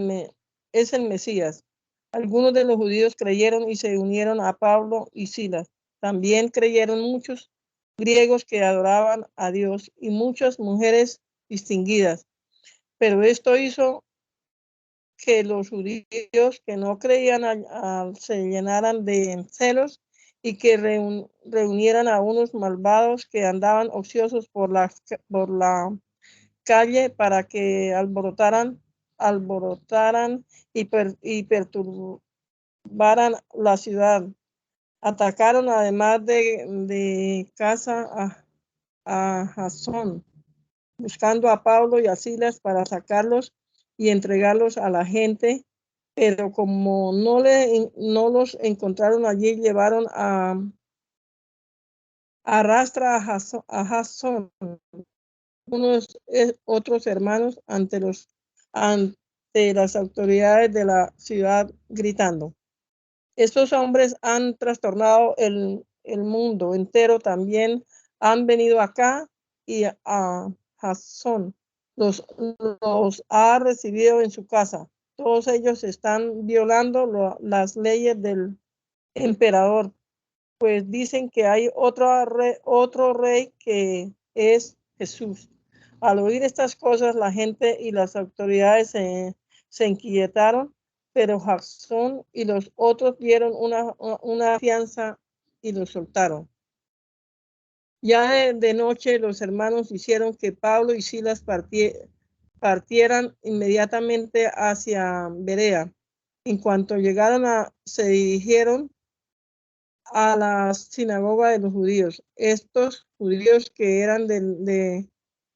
Speaker 3: Mesías. Algunos de los judíos creyeron y se unieron a Pablo y Silas. También creyeron muchos griegos que adoraban a Dios y muchas mujeres distinguidas. Pero esto hizo que los judíos que no creían se llenaran de celos y que reunieran a unos malvados que andaban ociosos por la calle para que alborotaran y perturbaran la ciudad. Atacaron además de casa a Jasón, buscando a Pablo y a Silas para sacarlos y entregarlos a la gente, pero como no los encontraron allí, llevaron a Jasón, unos otros hermanos, ante las autoridades de la ciudad, gritando: estos hombres han trastornado el mundo entero, también han venido acá, y a Jasón los ha recibido en su casa. Todos ellos están violando las leyes del emperador, pues dicen que hay otro rey que es Jesús. Al oír estas cosas, la gente y las autoridades se inquietaron, pero Jasón y los otros dieron una fianza y los soltaron. Ya de noche, los hermanos hicieron que Pablo y Silas partieran inmediatamente hacia Berea. En cuanto llegaron, se dirigieron a la sinagoga de los judíos. Estos judíos, que eran de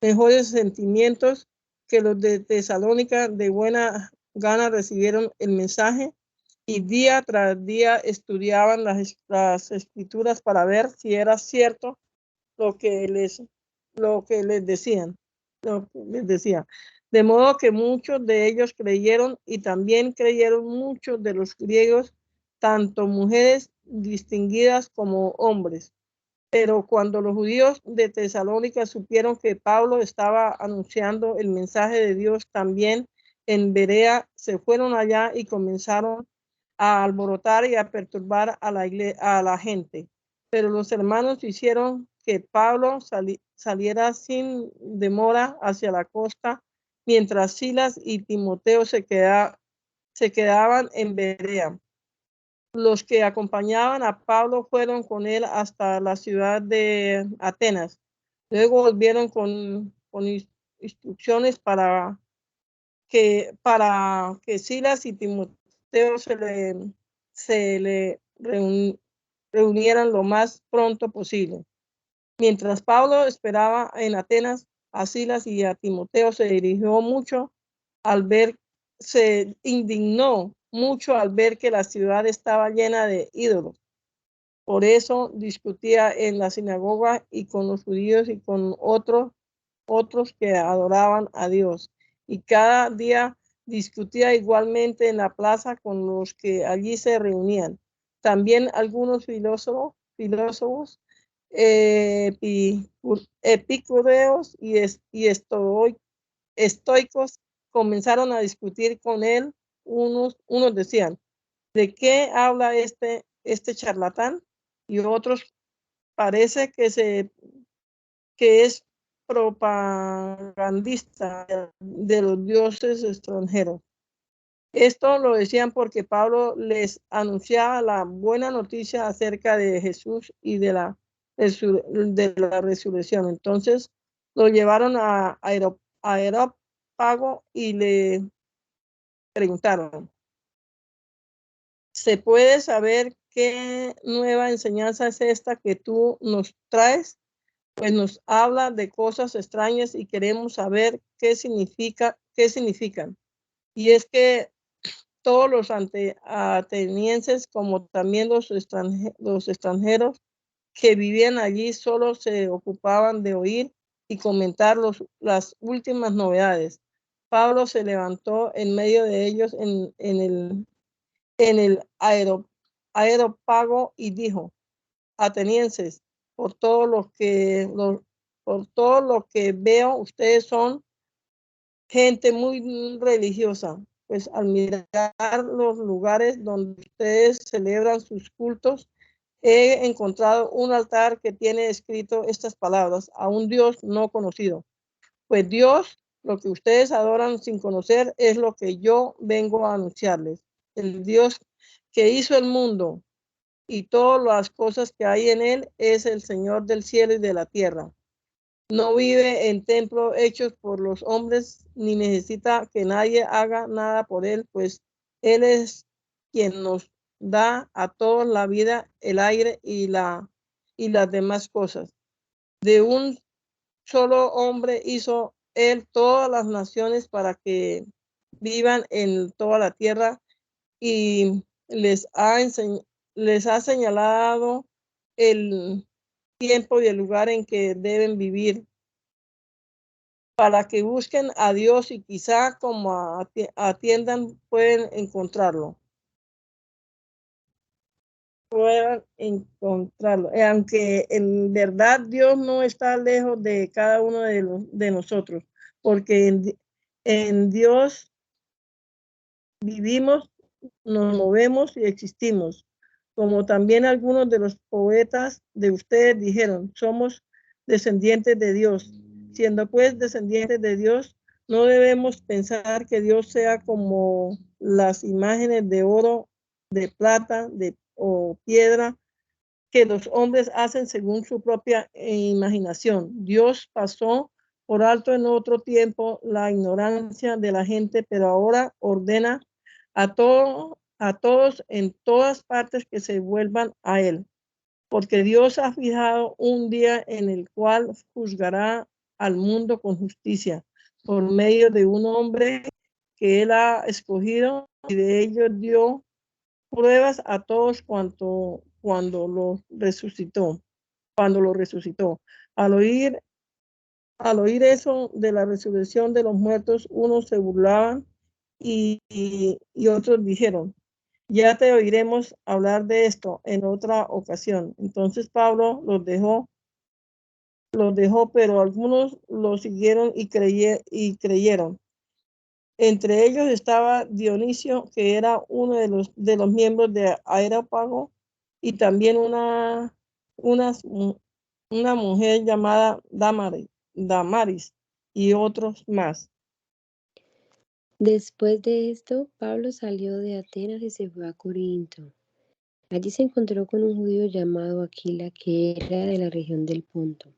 Speaker 3: mejores sentimientos que los de Tesalónica, de buena gana recibieron el mensaje y día tras día estudiaban las escrituras para ver si era cierto lo que les decía. De modo que muchos de ellos creyeron, y también creyeron muchos de los griegos, tanto mujeres distinguidas como hombres. Pero cuando los judíos de Tesalónica supieron que Pablo estaba anunciando el mensaje de Dios también en Berea, se fueron allá y comenzaron a alborotar y a perturbar a la gente. Pero los hermanos hicieron que Pablo saliera sin demora hacia la costa, mientras Silas y Timoteo se quedaban en Berea. Los que acompañaban a Pablo fueron con él hasta la ciudad de Atenas. Luego volvieron con instrucciones para que Silas y Timoteo se le reunieran lo más pronto posible. Mientras Pablo esperaba en Atenas, a Silas y a Timoteo se indignó mucho al ver que la ciudad estaba llena de ídolos. Por eso discutía en la sinagoga y con los judíos y con otros que adoraban a Dios. Y cada día discutía igualmente en la plaza con los que allí se reunían. También algunos filósofos epicúreos y estoicos comenzaron a discutir con él. Unos decían, ¿de qué habla este charlatán? Y otros parece que es propagandista de los dioses extranjeros. Esto lo decían porque Pablo les anunciaba la buena noticia acerca de Jesús y de la resurrección. Entonces lo llevaron a Areópago y le preguntaron, ¿se puede saber qué nueva enseñanza es esta que tú nos traes? Pues nos habla de cosas extrañas y queremos saber qué significan. Y es que todos los atenienses, como también los extranjeros que vivían allí, solo se ocupaban de oír y comentar las últimas novedades. Pablo se levantó en medio de ellos en el aerópago y dijo, atenienses, por todo lo que veo, ustedes son gente muy religiosa, pues al mirar los lugares donde ustedes celebran sus cultos, he encontrado un altar que tiene escrito estas palabras, a un Dios no conocido. Pues Dios, lo que ustedes adoran sin conocer, es lo que yo vengo a anunciarles. El Dios que hizo el mundo y todas las cosas que hay en él es el Señor del cielo y de la tierra. No vive en templos hechos por los hombres, ni necesita que nadie haga nada por él, pues él es quien nos da a todos la vida, el aire y las demás cosas. De un solo hombre hizo él todas las naciones para que vivan en toda la tierra y les ha señalado el tiempo y el lugar en que deben vivir para que busquen a Dios y quizá como atiendan pueden encontrarlo. Aunque en verdad Dios no está lejos de cada uno de nosotros, porque en Dios vivimos, nos movemos y existimos. Como también algunos de los poetas de ustedes dijeron, somos descendientes de Dios. Siendo pues descendientes de Dios, no debemos pensar que Dios sea como las imágenes de oro, de plata, o piedra que los hombres hacen según su propia imaginación. Dios pasó por alto en otro tiempo la ignorancia de la gente, pero ahora ordena a todos en todas partes que se vuelvan a él, porque Dios ha fijado un día en el cual juzgará al mundo con justicia por medio de un hombre que él ha escogido, y de ello dio pruebas a todos cuando lo resucitó. Al oír eso de la resurrección de los muertos, unos se burlaban y otros dijeron, ya te oiremos hablar de esto en otra ocasión. Entonces Pablo los dejó, pero algunos lo siguieron y creyeron. Entre ellos estaba Dionisio, que era uno de los miembros de Areópago, y también una mujer llamada Damaris y otros más.
Speaker 4: Después de esto, Pablo salió de Atenas y se fue a Corinto. Allí se encontró con un judío llamado Aquila, que era de la región del Ponto.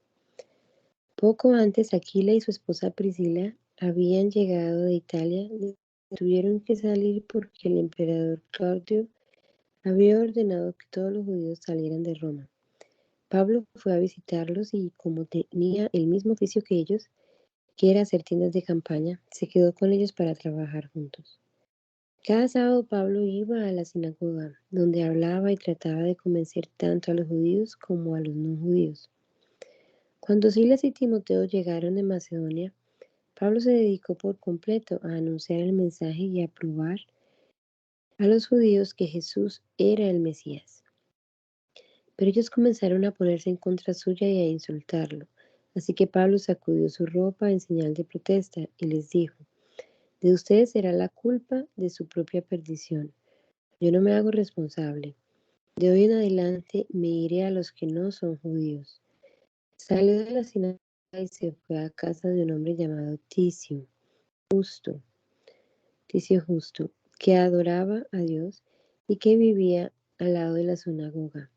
Speaker 4: Poco antes, Aquila y su esposa Priscila habían llegado de Italia y tuvieron que salir porque el emperador Claudio había ordenado que todos los judíos salieran de Roma. Pablo fue a visitarlos y, como tenía el mismo oficio que ellos, que era hacer tiendas de campaña, se quedó con ellos para trabajar juntos. Cada sábado Pablo iba a la sinagoga, donde hablaba y trataba de convencer tanto a los judíos como a los no judíos. Cuando Silas y Timoteo llegaron de Macedonia, Pablo se dedicó por completo a anunciar el mensaje y a probar a los judíos que Jesús era el Mesías. Pero ellos comenzaron a ponerse en contra suya y a insultarlo. Así que Pablo sacudió su ropa en señal de protesta y les dijo: de ustedes será la culpa de su propia perdición. Yo no me hago responsable. De hoy en adelante me iré a los que no son judíos. Salió de la sinagoga y se fue a casa de un hombre llamado Ticio Justo, que adoraba a Dios y que vivía al lado de la sinagoga.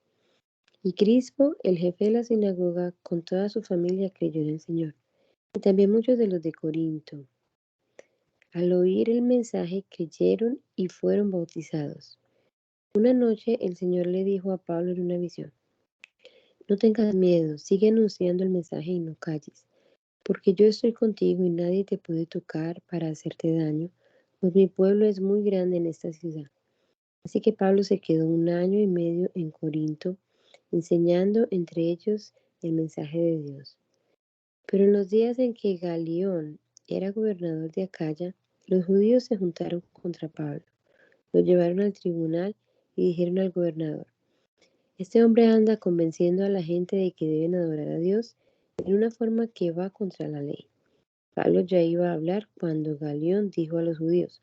Speaker 4: Y Crispo, el jefe de la sinagoga, con toda su familia creyó en el Señor, y también muchos de los de Corinto. Al oír el mensaje creyeron y fueron bautizados. Una noche el Señor le dijo a Pablo en una visión: no tengas miedo, sigue anunciando el mensaje y no calles, porque yo estoy contigo y nadie te puede tocar para hacerte daño, pues mi pueblo es muy grande en esta ciudad. Así que Pablo se quedó 1 año y medio en Corinto, enseñando entre ellos el mensaje de Dios. Pero en los días en que Galión era gobernador de Acaya, los judíos se juntaron contra Pablo, lo llevaron al tribunal y dijeron al gobernador: este hombre anda convenciendo a la gente de que deben adorar a Dios en una forma que va contra la ley. Pablo ya iba a hablar cuando Galión dijo a los judíos: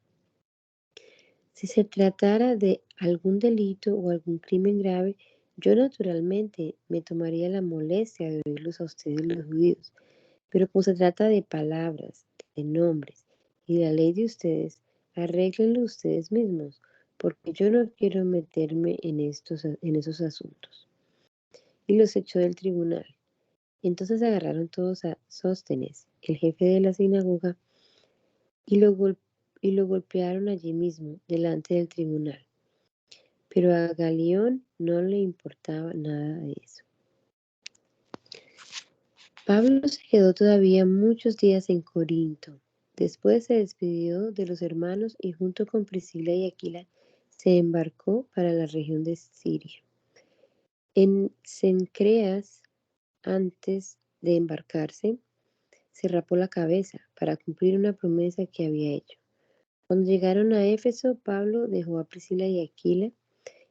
Speaker 4: si se tratara de algún delito o algún crimen grave, yo naturalmente me tomaría la molestia de oírlos a ustedes los judíos. Pero como se trata de palabras, de nombres y la ley de ustedes, arréglenlo ustedes mismos, porque yo no quiero meterme en esos asuntos. Y los echó del tribunal. Entonces agarraron todos a Sóstenes, el jefe de la sinagoga, y lo golpearon allí mismo, delante del tribunal. Pero a Galión no le importaba nada de eso. Pablo se quedó todavía muchos días en Corinto. Después se despidió de los hermanos y junto con Priscila y Aquila se embarcó para la región de Siria. En Cencreas, antes de embarcarse, se rapó la cabeza para cumplir una promesa que había hecho. Cuando llegaron a Éfeso, Pablo dejó a Priscila y Aquila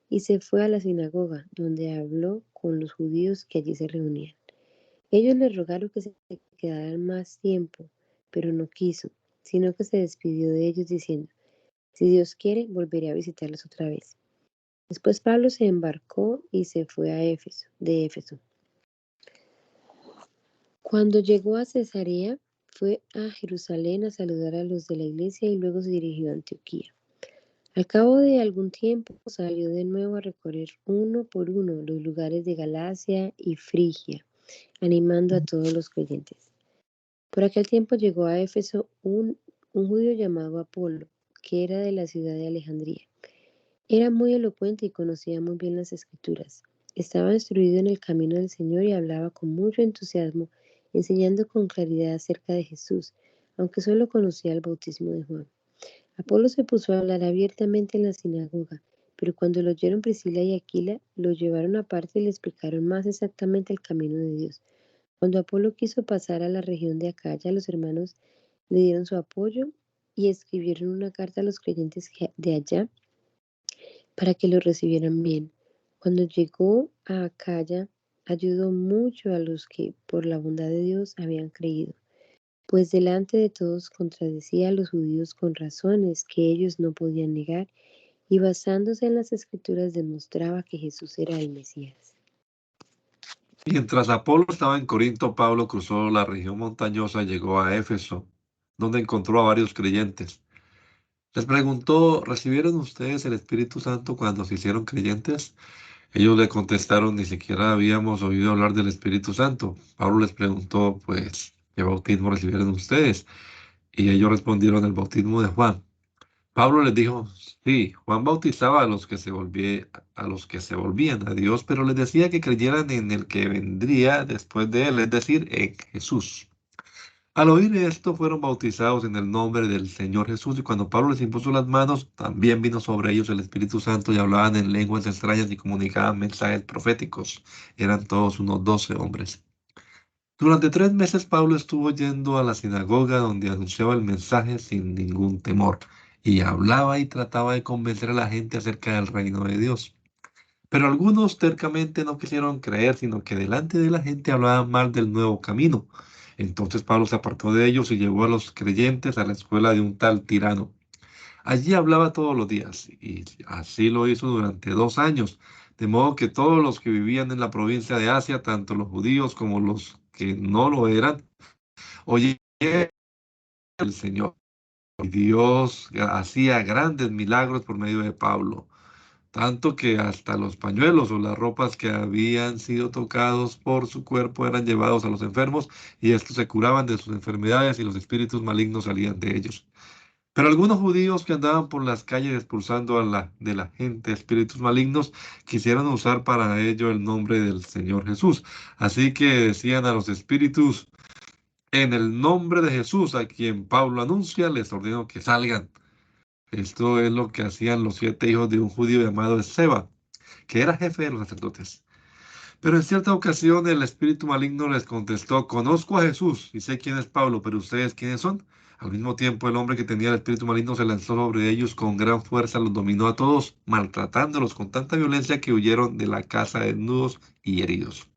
Speaker 4: y se fue a la sinagoga, donde habló con los judíos que allí se reunían. Ellos le rogaron que se quedaran más tiempo, pero no quiso, sino que se despidió de ellos diciendo: si Dios quiere, volveré a visitarlos otra vez. Después Pablo se embarcó y se fue a Éfeso. Cuando llegó a Cesarea, fue a Jerusalén a saludar a los de la iglesia y luego se dirigió a Antioquía. Al cabo de algún tiempo salió de nuevo a recorrer uno por uno los lugares de Galacia y Frigia, animando a todos los creyentes. Por aquel tiempo llegó a Éfeso un judío llamado Apolo, que era de la ciudad de Alejandría. Era muy elocuente y conocía muy bien las Escrituras. Estaba instruido en el camino del Señor y hablaba con mucho entusiasmo, enseñando con claridad acerca de Jesús, aunque solo conocía el bautismo de Juan. Apolo se puso a hablar abiertamente en la sinagoga, pero cuando lo oyeron Priscila y Aquila, lo llevaron aparte y le explicaron más exactamente el camino de Dios. Cuando Apolo quiso pasar a la región de Acaya, los hermanos le dieron su apoyo y escribieron una carta a los creyentes de allá para que lo recibieran bien. Cuando llegó a Acaya, ayudó mucho a los que, por la bondad de Dios, habían creído, pues delante de todos contradecía a los judíos con razones que ellos no podían negar, y basándose en las Escrituras demostraba que Jesús era el Mesías.
Speaker 1: Mientras Apolo estaba en Corinto, Pablo cruzó la región montañosa y llegó a Éfeso, donde encontró a varios creyentes. Les preguntó: ¿recibieron ustedes el Espíritu Santo cuando se hicieron creyentes? Ellos le contestaron: ni siquiera habíamos oído hablar del Espíritu Santo. Pablo les preguntó: pues, ¿qué bautismo recibieron ustedes? Y ellos respondieron: el bautismo de Juan. Pablo les dijo: sí, Juan bautizaba a los que se volvían a Dios, pero les decía que creyeran en el que vendría después de él, es decir, en Jesús. Al oír esto, fueron bautizados en el nombre del Señor Jesús, y cuando Pablo les impuso las manos, también vino sobre ellos el Espíritu Santo, y hablaban en lenguas extrañas y comunicaban mensajes proféticos. Eran todos unos 12 hombres. Durante 3 meses Pablo estuvo yendo a la sinagoga donde anunciaba el mensaje sin ningún temor, y hablaba y trataba de convencer a la gente acerca del reino de Dios. Pero algunos tercamente no quisieron creer, sino que delante de la gente hablaban mal del nuevo camino. Entonces Pablo se apartó de ellos y llevó a los creyentes a la escuela de un tal Tirano. Allí hablaba todos los días, y así lo hizo durante 2 años, de modo que todos los que vivían en la provincia de Asia, tanto los judíos como los que no lo eran, oyeron el Señor. Y Dios hacía grandes milagros por medio de Pablo, tanto que hasta los pañuelos o las ropas que habían sido tocados por su cuerpo eran llevados a los enfermos, y estos se curaban de sus enfermedades y los espíritus malignos salían de ellos. Pero algunos judíos que andaban por las calles expulsando de la gente espíritus malignos quisieron usar para ello el nombre del Señor Jesús. Así que decían a los espíritus: en el nombre de Jesús, a quien Pablo anuncia, les ordeno que salgan. Esto es lo que hacían los 7 hijos de un judío llamado Seba, que era jefe de los sacerdotes. Pero en cierta ocasión el espíritu maligno les contestó: conozco a Jesús y sé quién es Pablo, pero ¿ustedes quiénes son? Al mismo tiempo el hombre que tenía el espíritu maligno se lanzó sobre ellos con gran fuerza, los dominó a todos, maltratándolos con tanta violencia que huyeron de la casa desnudos y heridos.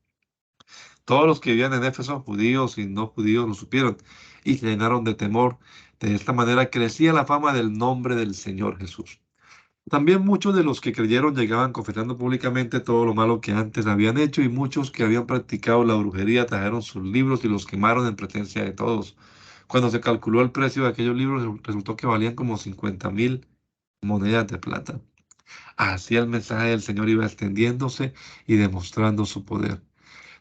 Speaker 1: Todos los que vivían en Éfeso, judíos y no judíos, lo supieron y se llenaron de temor. De esta manera crecía la fama del nombre del Señor Jesús. También muchos de los que creyeron llegaban confesando públicamente todo lo malo que antes habían hecho, y muchos que habían practicado la brujería trajeron sus libros y los quemaron en presencia de todos. Cuando se calculó el precio de aquellos libros, resultó que valían como 50.000 monedas de plata. Así el mensaje del Señor iba extendiéndose y demostrando su poder.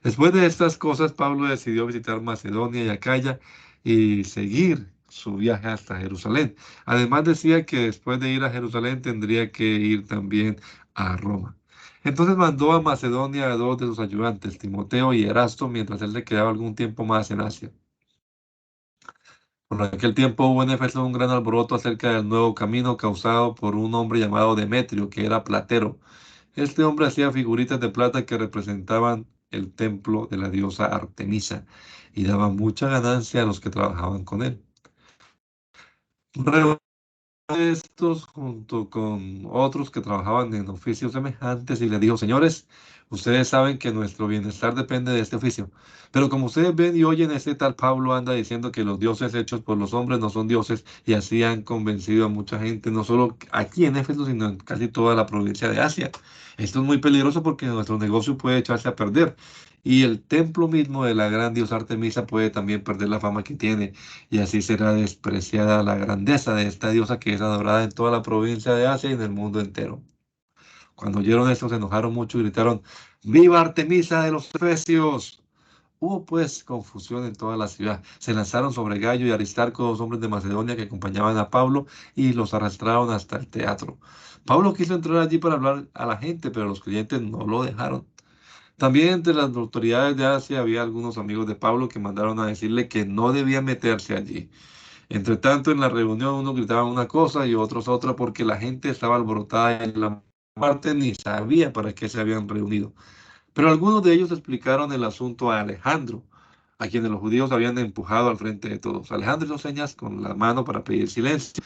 Speaker 1: Después de estas cosas, Pablo decidió visitar Macedonia y Acaya y seguir su viaje hasta Jerusalén. Además, decía que después de ir a Jerusalén tendría que ir también a Roma. Entonces mandó a Macedonia a 2 de sus ayudantes, Timoteo y Erasto, mientras él se quedaba algún tiempo más en Asia. Por aquel tiempo hubo en Éfeso un gran alboroto acerca del nuevo camino causado por un hombre llamado Demetrio, que era platero. Este hombre hacía figuritas de plata que representaban el templo de la diosa Artemisa, y daba mucha ganancia a los que trabajaban con él. Estos junto con otros que trabajaban en oficios semejantes, y les dijo: señores, ustedes saben que nuestro bienestar depende de este oficio. Pero como ustedes ven y oyen, este tal Pablo anda diciendo que los dioses hechos por los hombres no son dioses, y así han convencido a mucha gente, no solo aquí en Éfeso, sino en casi toda la provincia de Asia. Esto es muy peligroso porque nuestro negocio puede echarse a perder, y el templo mismo de la gran diosa Artemisa puede también perder la fama que tiene, y así será despreciada la grandeza de esta diosa, que es adorada en toda la provincia de Asia y en el mundo entero. Cuando oyeron esto, se enojaron mucho y gritaron: ¡Viva Artemisa de los Efesios! Hubo pues confusión en toda la ciudad. Se lanzaron sobre Gallo y Aristarco, 2 hombres de Macedonia que acompañaban a Pablo, y los arrastraron hasta el teatro. Pablo quiso entrar allí para hablar a la gente, pero los creyentes no lo dejaron. También entre las autoridades de Asia había algunos amigos de Pablo que mandaron a decirle que no debía meterse allí. Entre tanto, en la reunión unos gritaban una cosa y otros otra, porque la gente estaba alborotada en la parte ni sabía para qué se habían reunido. Pero algunos de ellos explicaron el asunto a Alejandro, a quienes los judíos habían empujado al frente de todos. Alejandro hizo señas con la mano para pedir silencio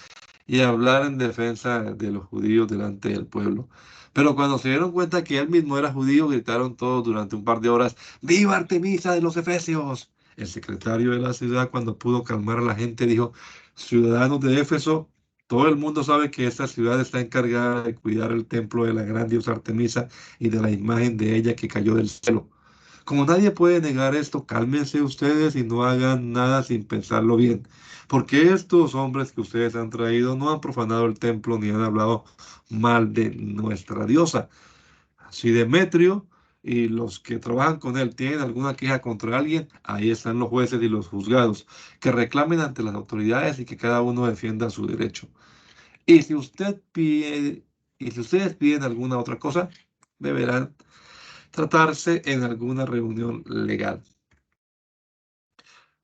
Speaker 1: y hablar en defensa de los judíos delante del pueblo. Pero cuando se dieron cuenta que él mismo era judío, gritaron todos durante un par de horas: ¡Viva Artemisa de los Efesios! El secretario de la ciudad, cuando pudo calmar a la gente, dijo: ciudadanos de Éfeso, todo el mundo sabe que esta ciudad está encargada de cuidar el templo de la gran diosa Artemisa y de la imagen de ella que cayó del cielo. Como nadie puede negar esto, cálmense ustedes y no hagan nada sin pensarlo bien, porque estos hombres que ustedes han traído no han profanado el templo ni han hablado mal de nuestra diosa. Si Demetrio y los que trabajan con él tienen alguna queja contra alguien, ahí están los jueces y los juzgados, que reclamen ante las autoridades y que cada uno defienda su derecho. Y si usted pide, y si ustedes piden alguna otra cosa, deberán tratarse en alguna reunión legal.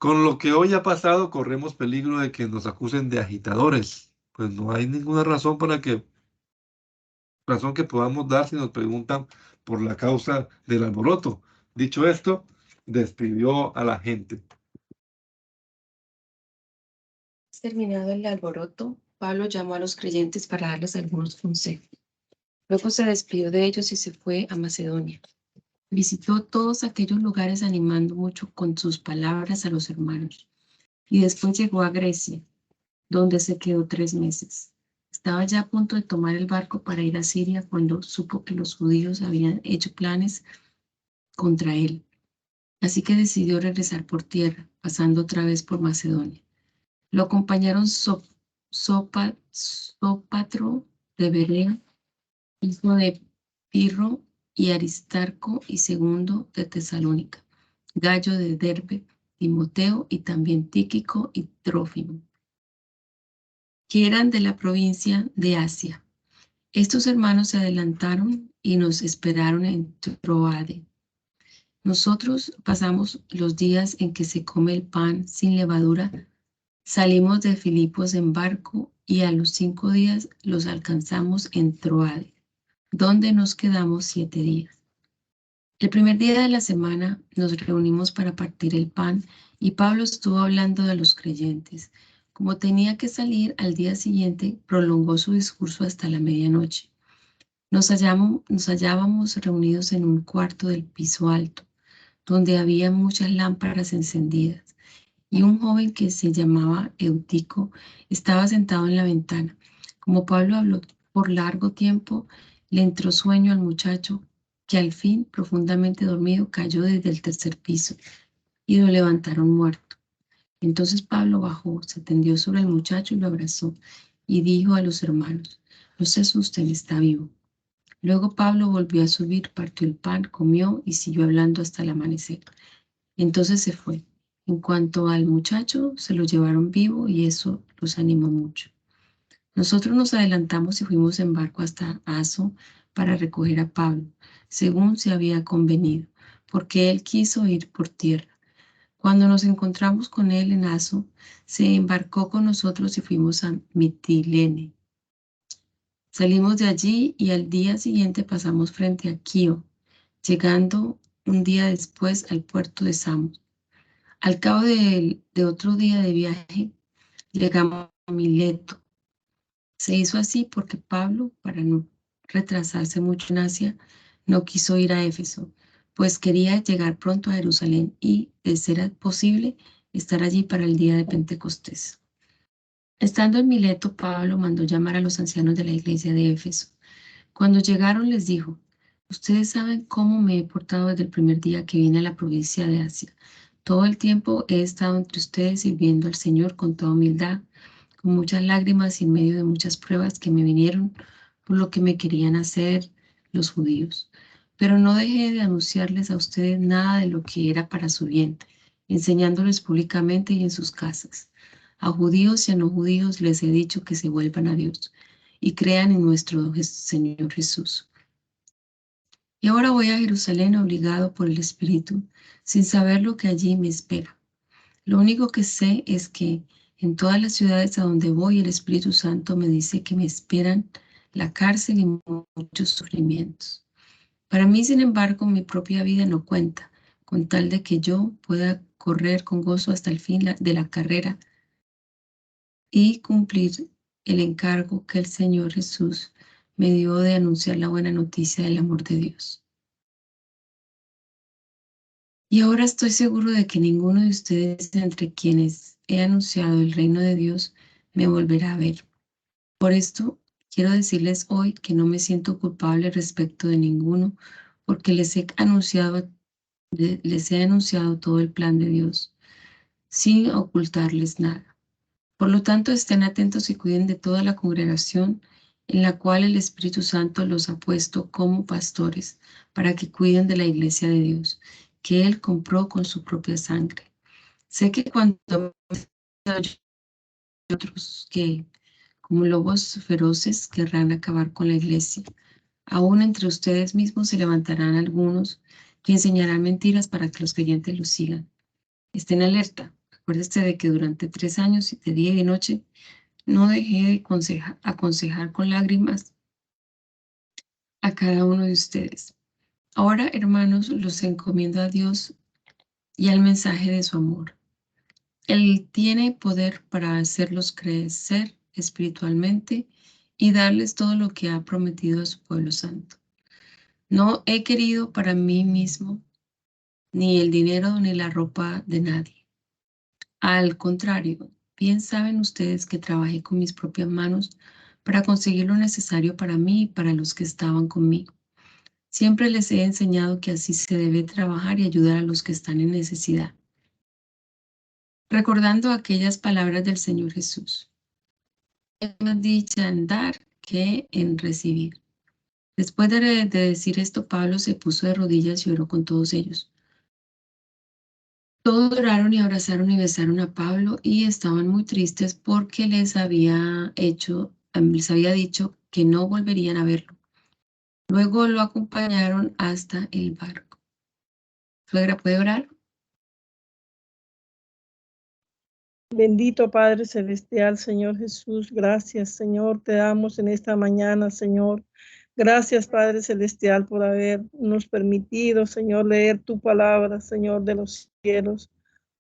Speaker 1: Con lo que hoy ha pasado, corremos peligro de que nos acusen de agitadores. Pues no hay ninguna razón que podamos dar si nos preguntan por la causa del alboroto. Dicho esto, despidió a la gente.
Speaker 2: Terminado el alboroto, Pablo llamó a los creyentes para darles algunos consejos. Luego se despidió de ellos y se fue a Macedonia. Visitó todos aquellos lugares animando mucho con sus palabras a los hermanos. Y después llegó a Grecia, donde se quedó 3 meses. Estaba ya a punto de tomar el barco para ir a Siria cuando supo que los judíos habían hecho planes contra él. Así que decidió regresar por tierra, pasando otra vez por Macedonia. Lo acompañaron Sópatro de Berea, hijo de Pirro, y Aristarco y Segundo de Tesalónica, Gallo de Derbe, Timoteo y también Tíquico y Trófimo, que eran de la provincia de Asia. Estos hermanos se adelantaron y nos esperaron en Troade. Nosotros pasamos los días en que se come el pan sin levadura. Salimos de Filipos en barco y a los 5 días los alcanzamos en Troade, donde nos quedamos 7 días. El primer día de la semana nos reunimos para partir el pan y Pablo estuvo hablando de los creyentes. Como tenía que salir al día siguiente, prolongó su discurso hasta la medianoche. Nos hallábamos reunidos en un cuarto del piso alto, donde había muchas lámparas encendidas, y un joven que se llamaba Eutico estaba sentado en la ventana. Como Pablo habló por largo tiempo, le entró sueño al muchacho, que al fin, profundamente dormido, cayó desde el 3er piso y lo levantaron muerto. Entonces Pablo bajó, se tendió sobre el muchacho y lo abrazó y dijo a los hermanos: no se asusten, está vivo. Luego Pablo volvió a subir, partió el pan, comió y siguió hablando hasta el amanecer. Entonces se fue. En cuanto al muchacho, se lo llevaron vivo y eso los animó mucho. Nosotros nos adelantamos y fuimos en barco hasta Aso para recoger a Pablo, según se había convenido, porque él quiso ir por tierra. Cuando nos encontramos con él en Aso, se embarcó con nosotros y fuimos a Mitilene. Salimos de allí y al día siguiente pasamos frente a Quío, llegando un día después al puerto de Samos. Al cabo de otro día de viaje, llegamos a Mileto. Se hizo así porque Pablo, para no retrasarse mucho en Asia, no quiso ir a Éfeso, pues quería llegar pronto a Jerusalén y, de ser posible, estar allí para el día de Pentecostés. Estando en Mileto, Pablo mandó llamar a los ancianos de la iglesia de Éfeso. Cuando llegaron les dijo: ustedes saben cómo me he portado desde el primer día que vine a la provincia de Asia. Todo el tiempo he estado entre ustedes sirviendo al Señor con toda humildad, con muchas lágrimas y en medio de muchas pruebas que me vinieron por lo que me querían hacer los judíos. Pero no dejé de anunciarles a ustedes nada de lo que era para su bien, enseñándoles públicamente y en sus casas. A judíos y a no judíos les he dicho que se vuelvan a Dios y crean en nuestro Señor Jesús. Y ahora voy a Jerusalén obligado por el Espíritu, sin saber lo que allí me espera. Lo único que sé es que en todas las ciudades a donde voy, el Espíritu Santo me dice que me esperan la cárcel y muchos sufrimientos. Para mí, sin embargo, mi propia vida no cuenta, con tal de que yo pueda correr con gozo hasta el fin de la carrera y cumplir el encargo que el Señor Jesús me dio de anunciar la buena noticia del amor de Dios. Y ahora estoy seguro de que ninguno de ustedes, entre quienes he anunciado el reino de Dios, me volverá a ver. Por esto, quiero decirles hoy que no me siento culpable respecto de ninguno, porque les he anunciado todo el plan de Dios, sin ocultarles nada. Por lo tanto, estén atentos y cuiden de toda la congregación en la cual el Espíritu Santo los ha puesto como pastores para que cuiden de la iglesia de Dios, que Él compró con su propia sangre. Sé que cuando hay otros que, como lobos feroces, querrán acabar con la iglesia, aún entre ustedes mismos se levantarán algunos que enseñarán mentiras para que los creyentes los sigan. Estén alerta, Acuérdese de que durante 3 años, de día y de noche, no dejé de aconsejar con lágrimas a cada uno de ustedes. Ahora, hermanos, los encomiendo a Dios y al mensaje de su amor. Él tiene poder para hacerlos crecer espiritualmente y darles todo lo que ha prometido a su pueblo santo. No he querido para mí mismo ni el dinero ni la ropa de nadie. Al contrario, bien saben ustedes que trabajé con mis propias manos para conseguir lo necesario para mí y para los que estaban conmigo. Siempre les he enseñado que así se debe trabajar y ayudar a los que están en necesidad. Recordando aquellas palabras del Señor Jesús. Es más dicha en dar que en recibir. Después de decir esto, Pablo se puso de rodillas y oró con todos ellos. Todos oraron y abrazaron y besaron a Pablo y estaban muy tristes porque les había dicho que no volverían a verlo. Luego lo acompañaron hasta el barco. Suegra, ¿puede orar?
Speaker 3: Bendito Padre Celestial, Señor Jesús, gracias, Señor, te damos en esta mañana, Señor. Gracias, Padre Celestial, por habernos permitido, Señor, leer tu palabra, Señor de los cielos.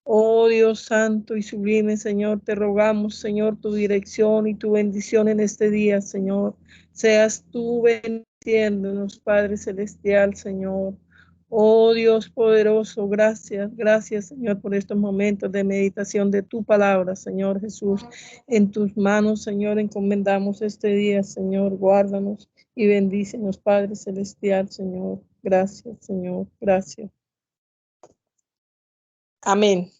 Speaker 3: Oh Dios santo y sublime, Señor, te rogamos, Señor, tu dirección y tu bendición en este día, Señor. Seas tú bendiciéndonos, Padre Celestial, Señor. Oh Dios poderoso, gracias, gracias, Señor, por estos momentos de meditación de tu palabra, Señor Jesús. En tus manos, Señor, encomendamos este día, Señor. Guárdanos y bendícenos, Padre Celestial, Señor. Gracias, Señor. Gracias. Amén.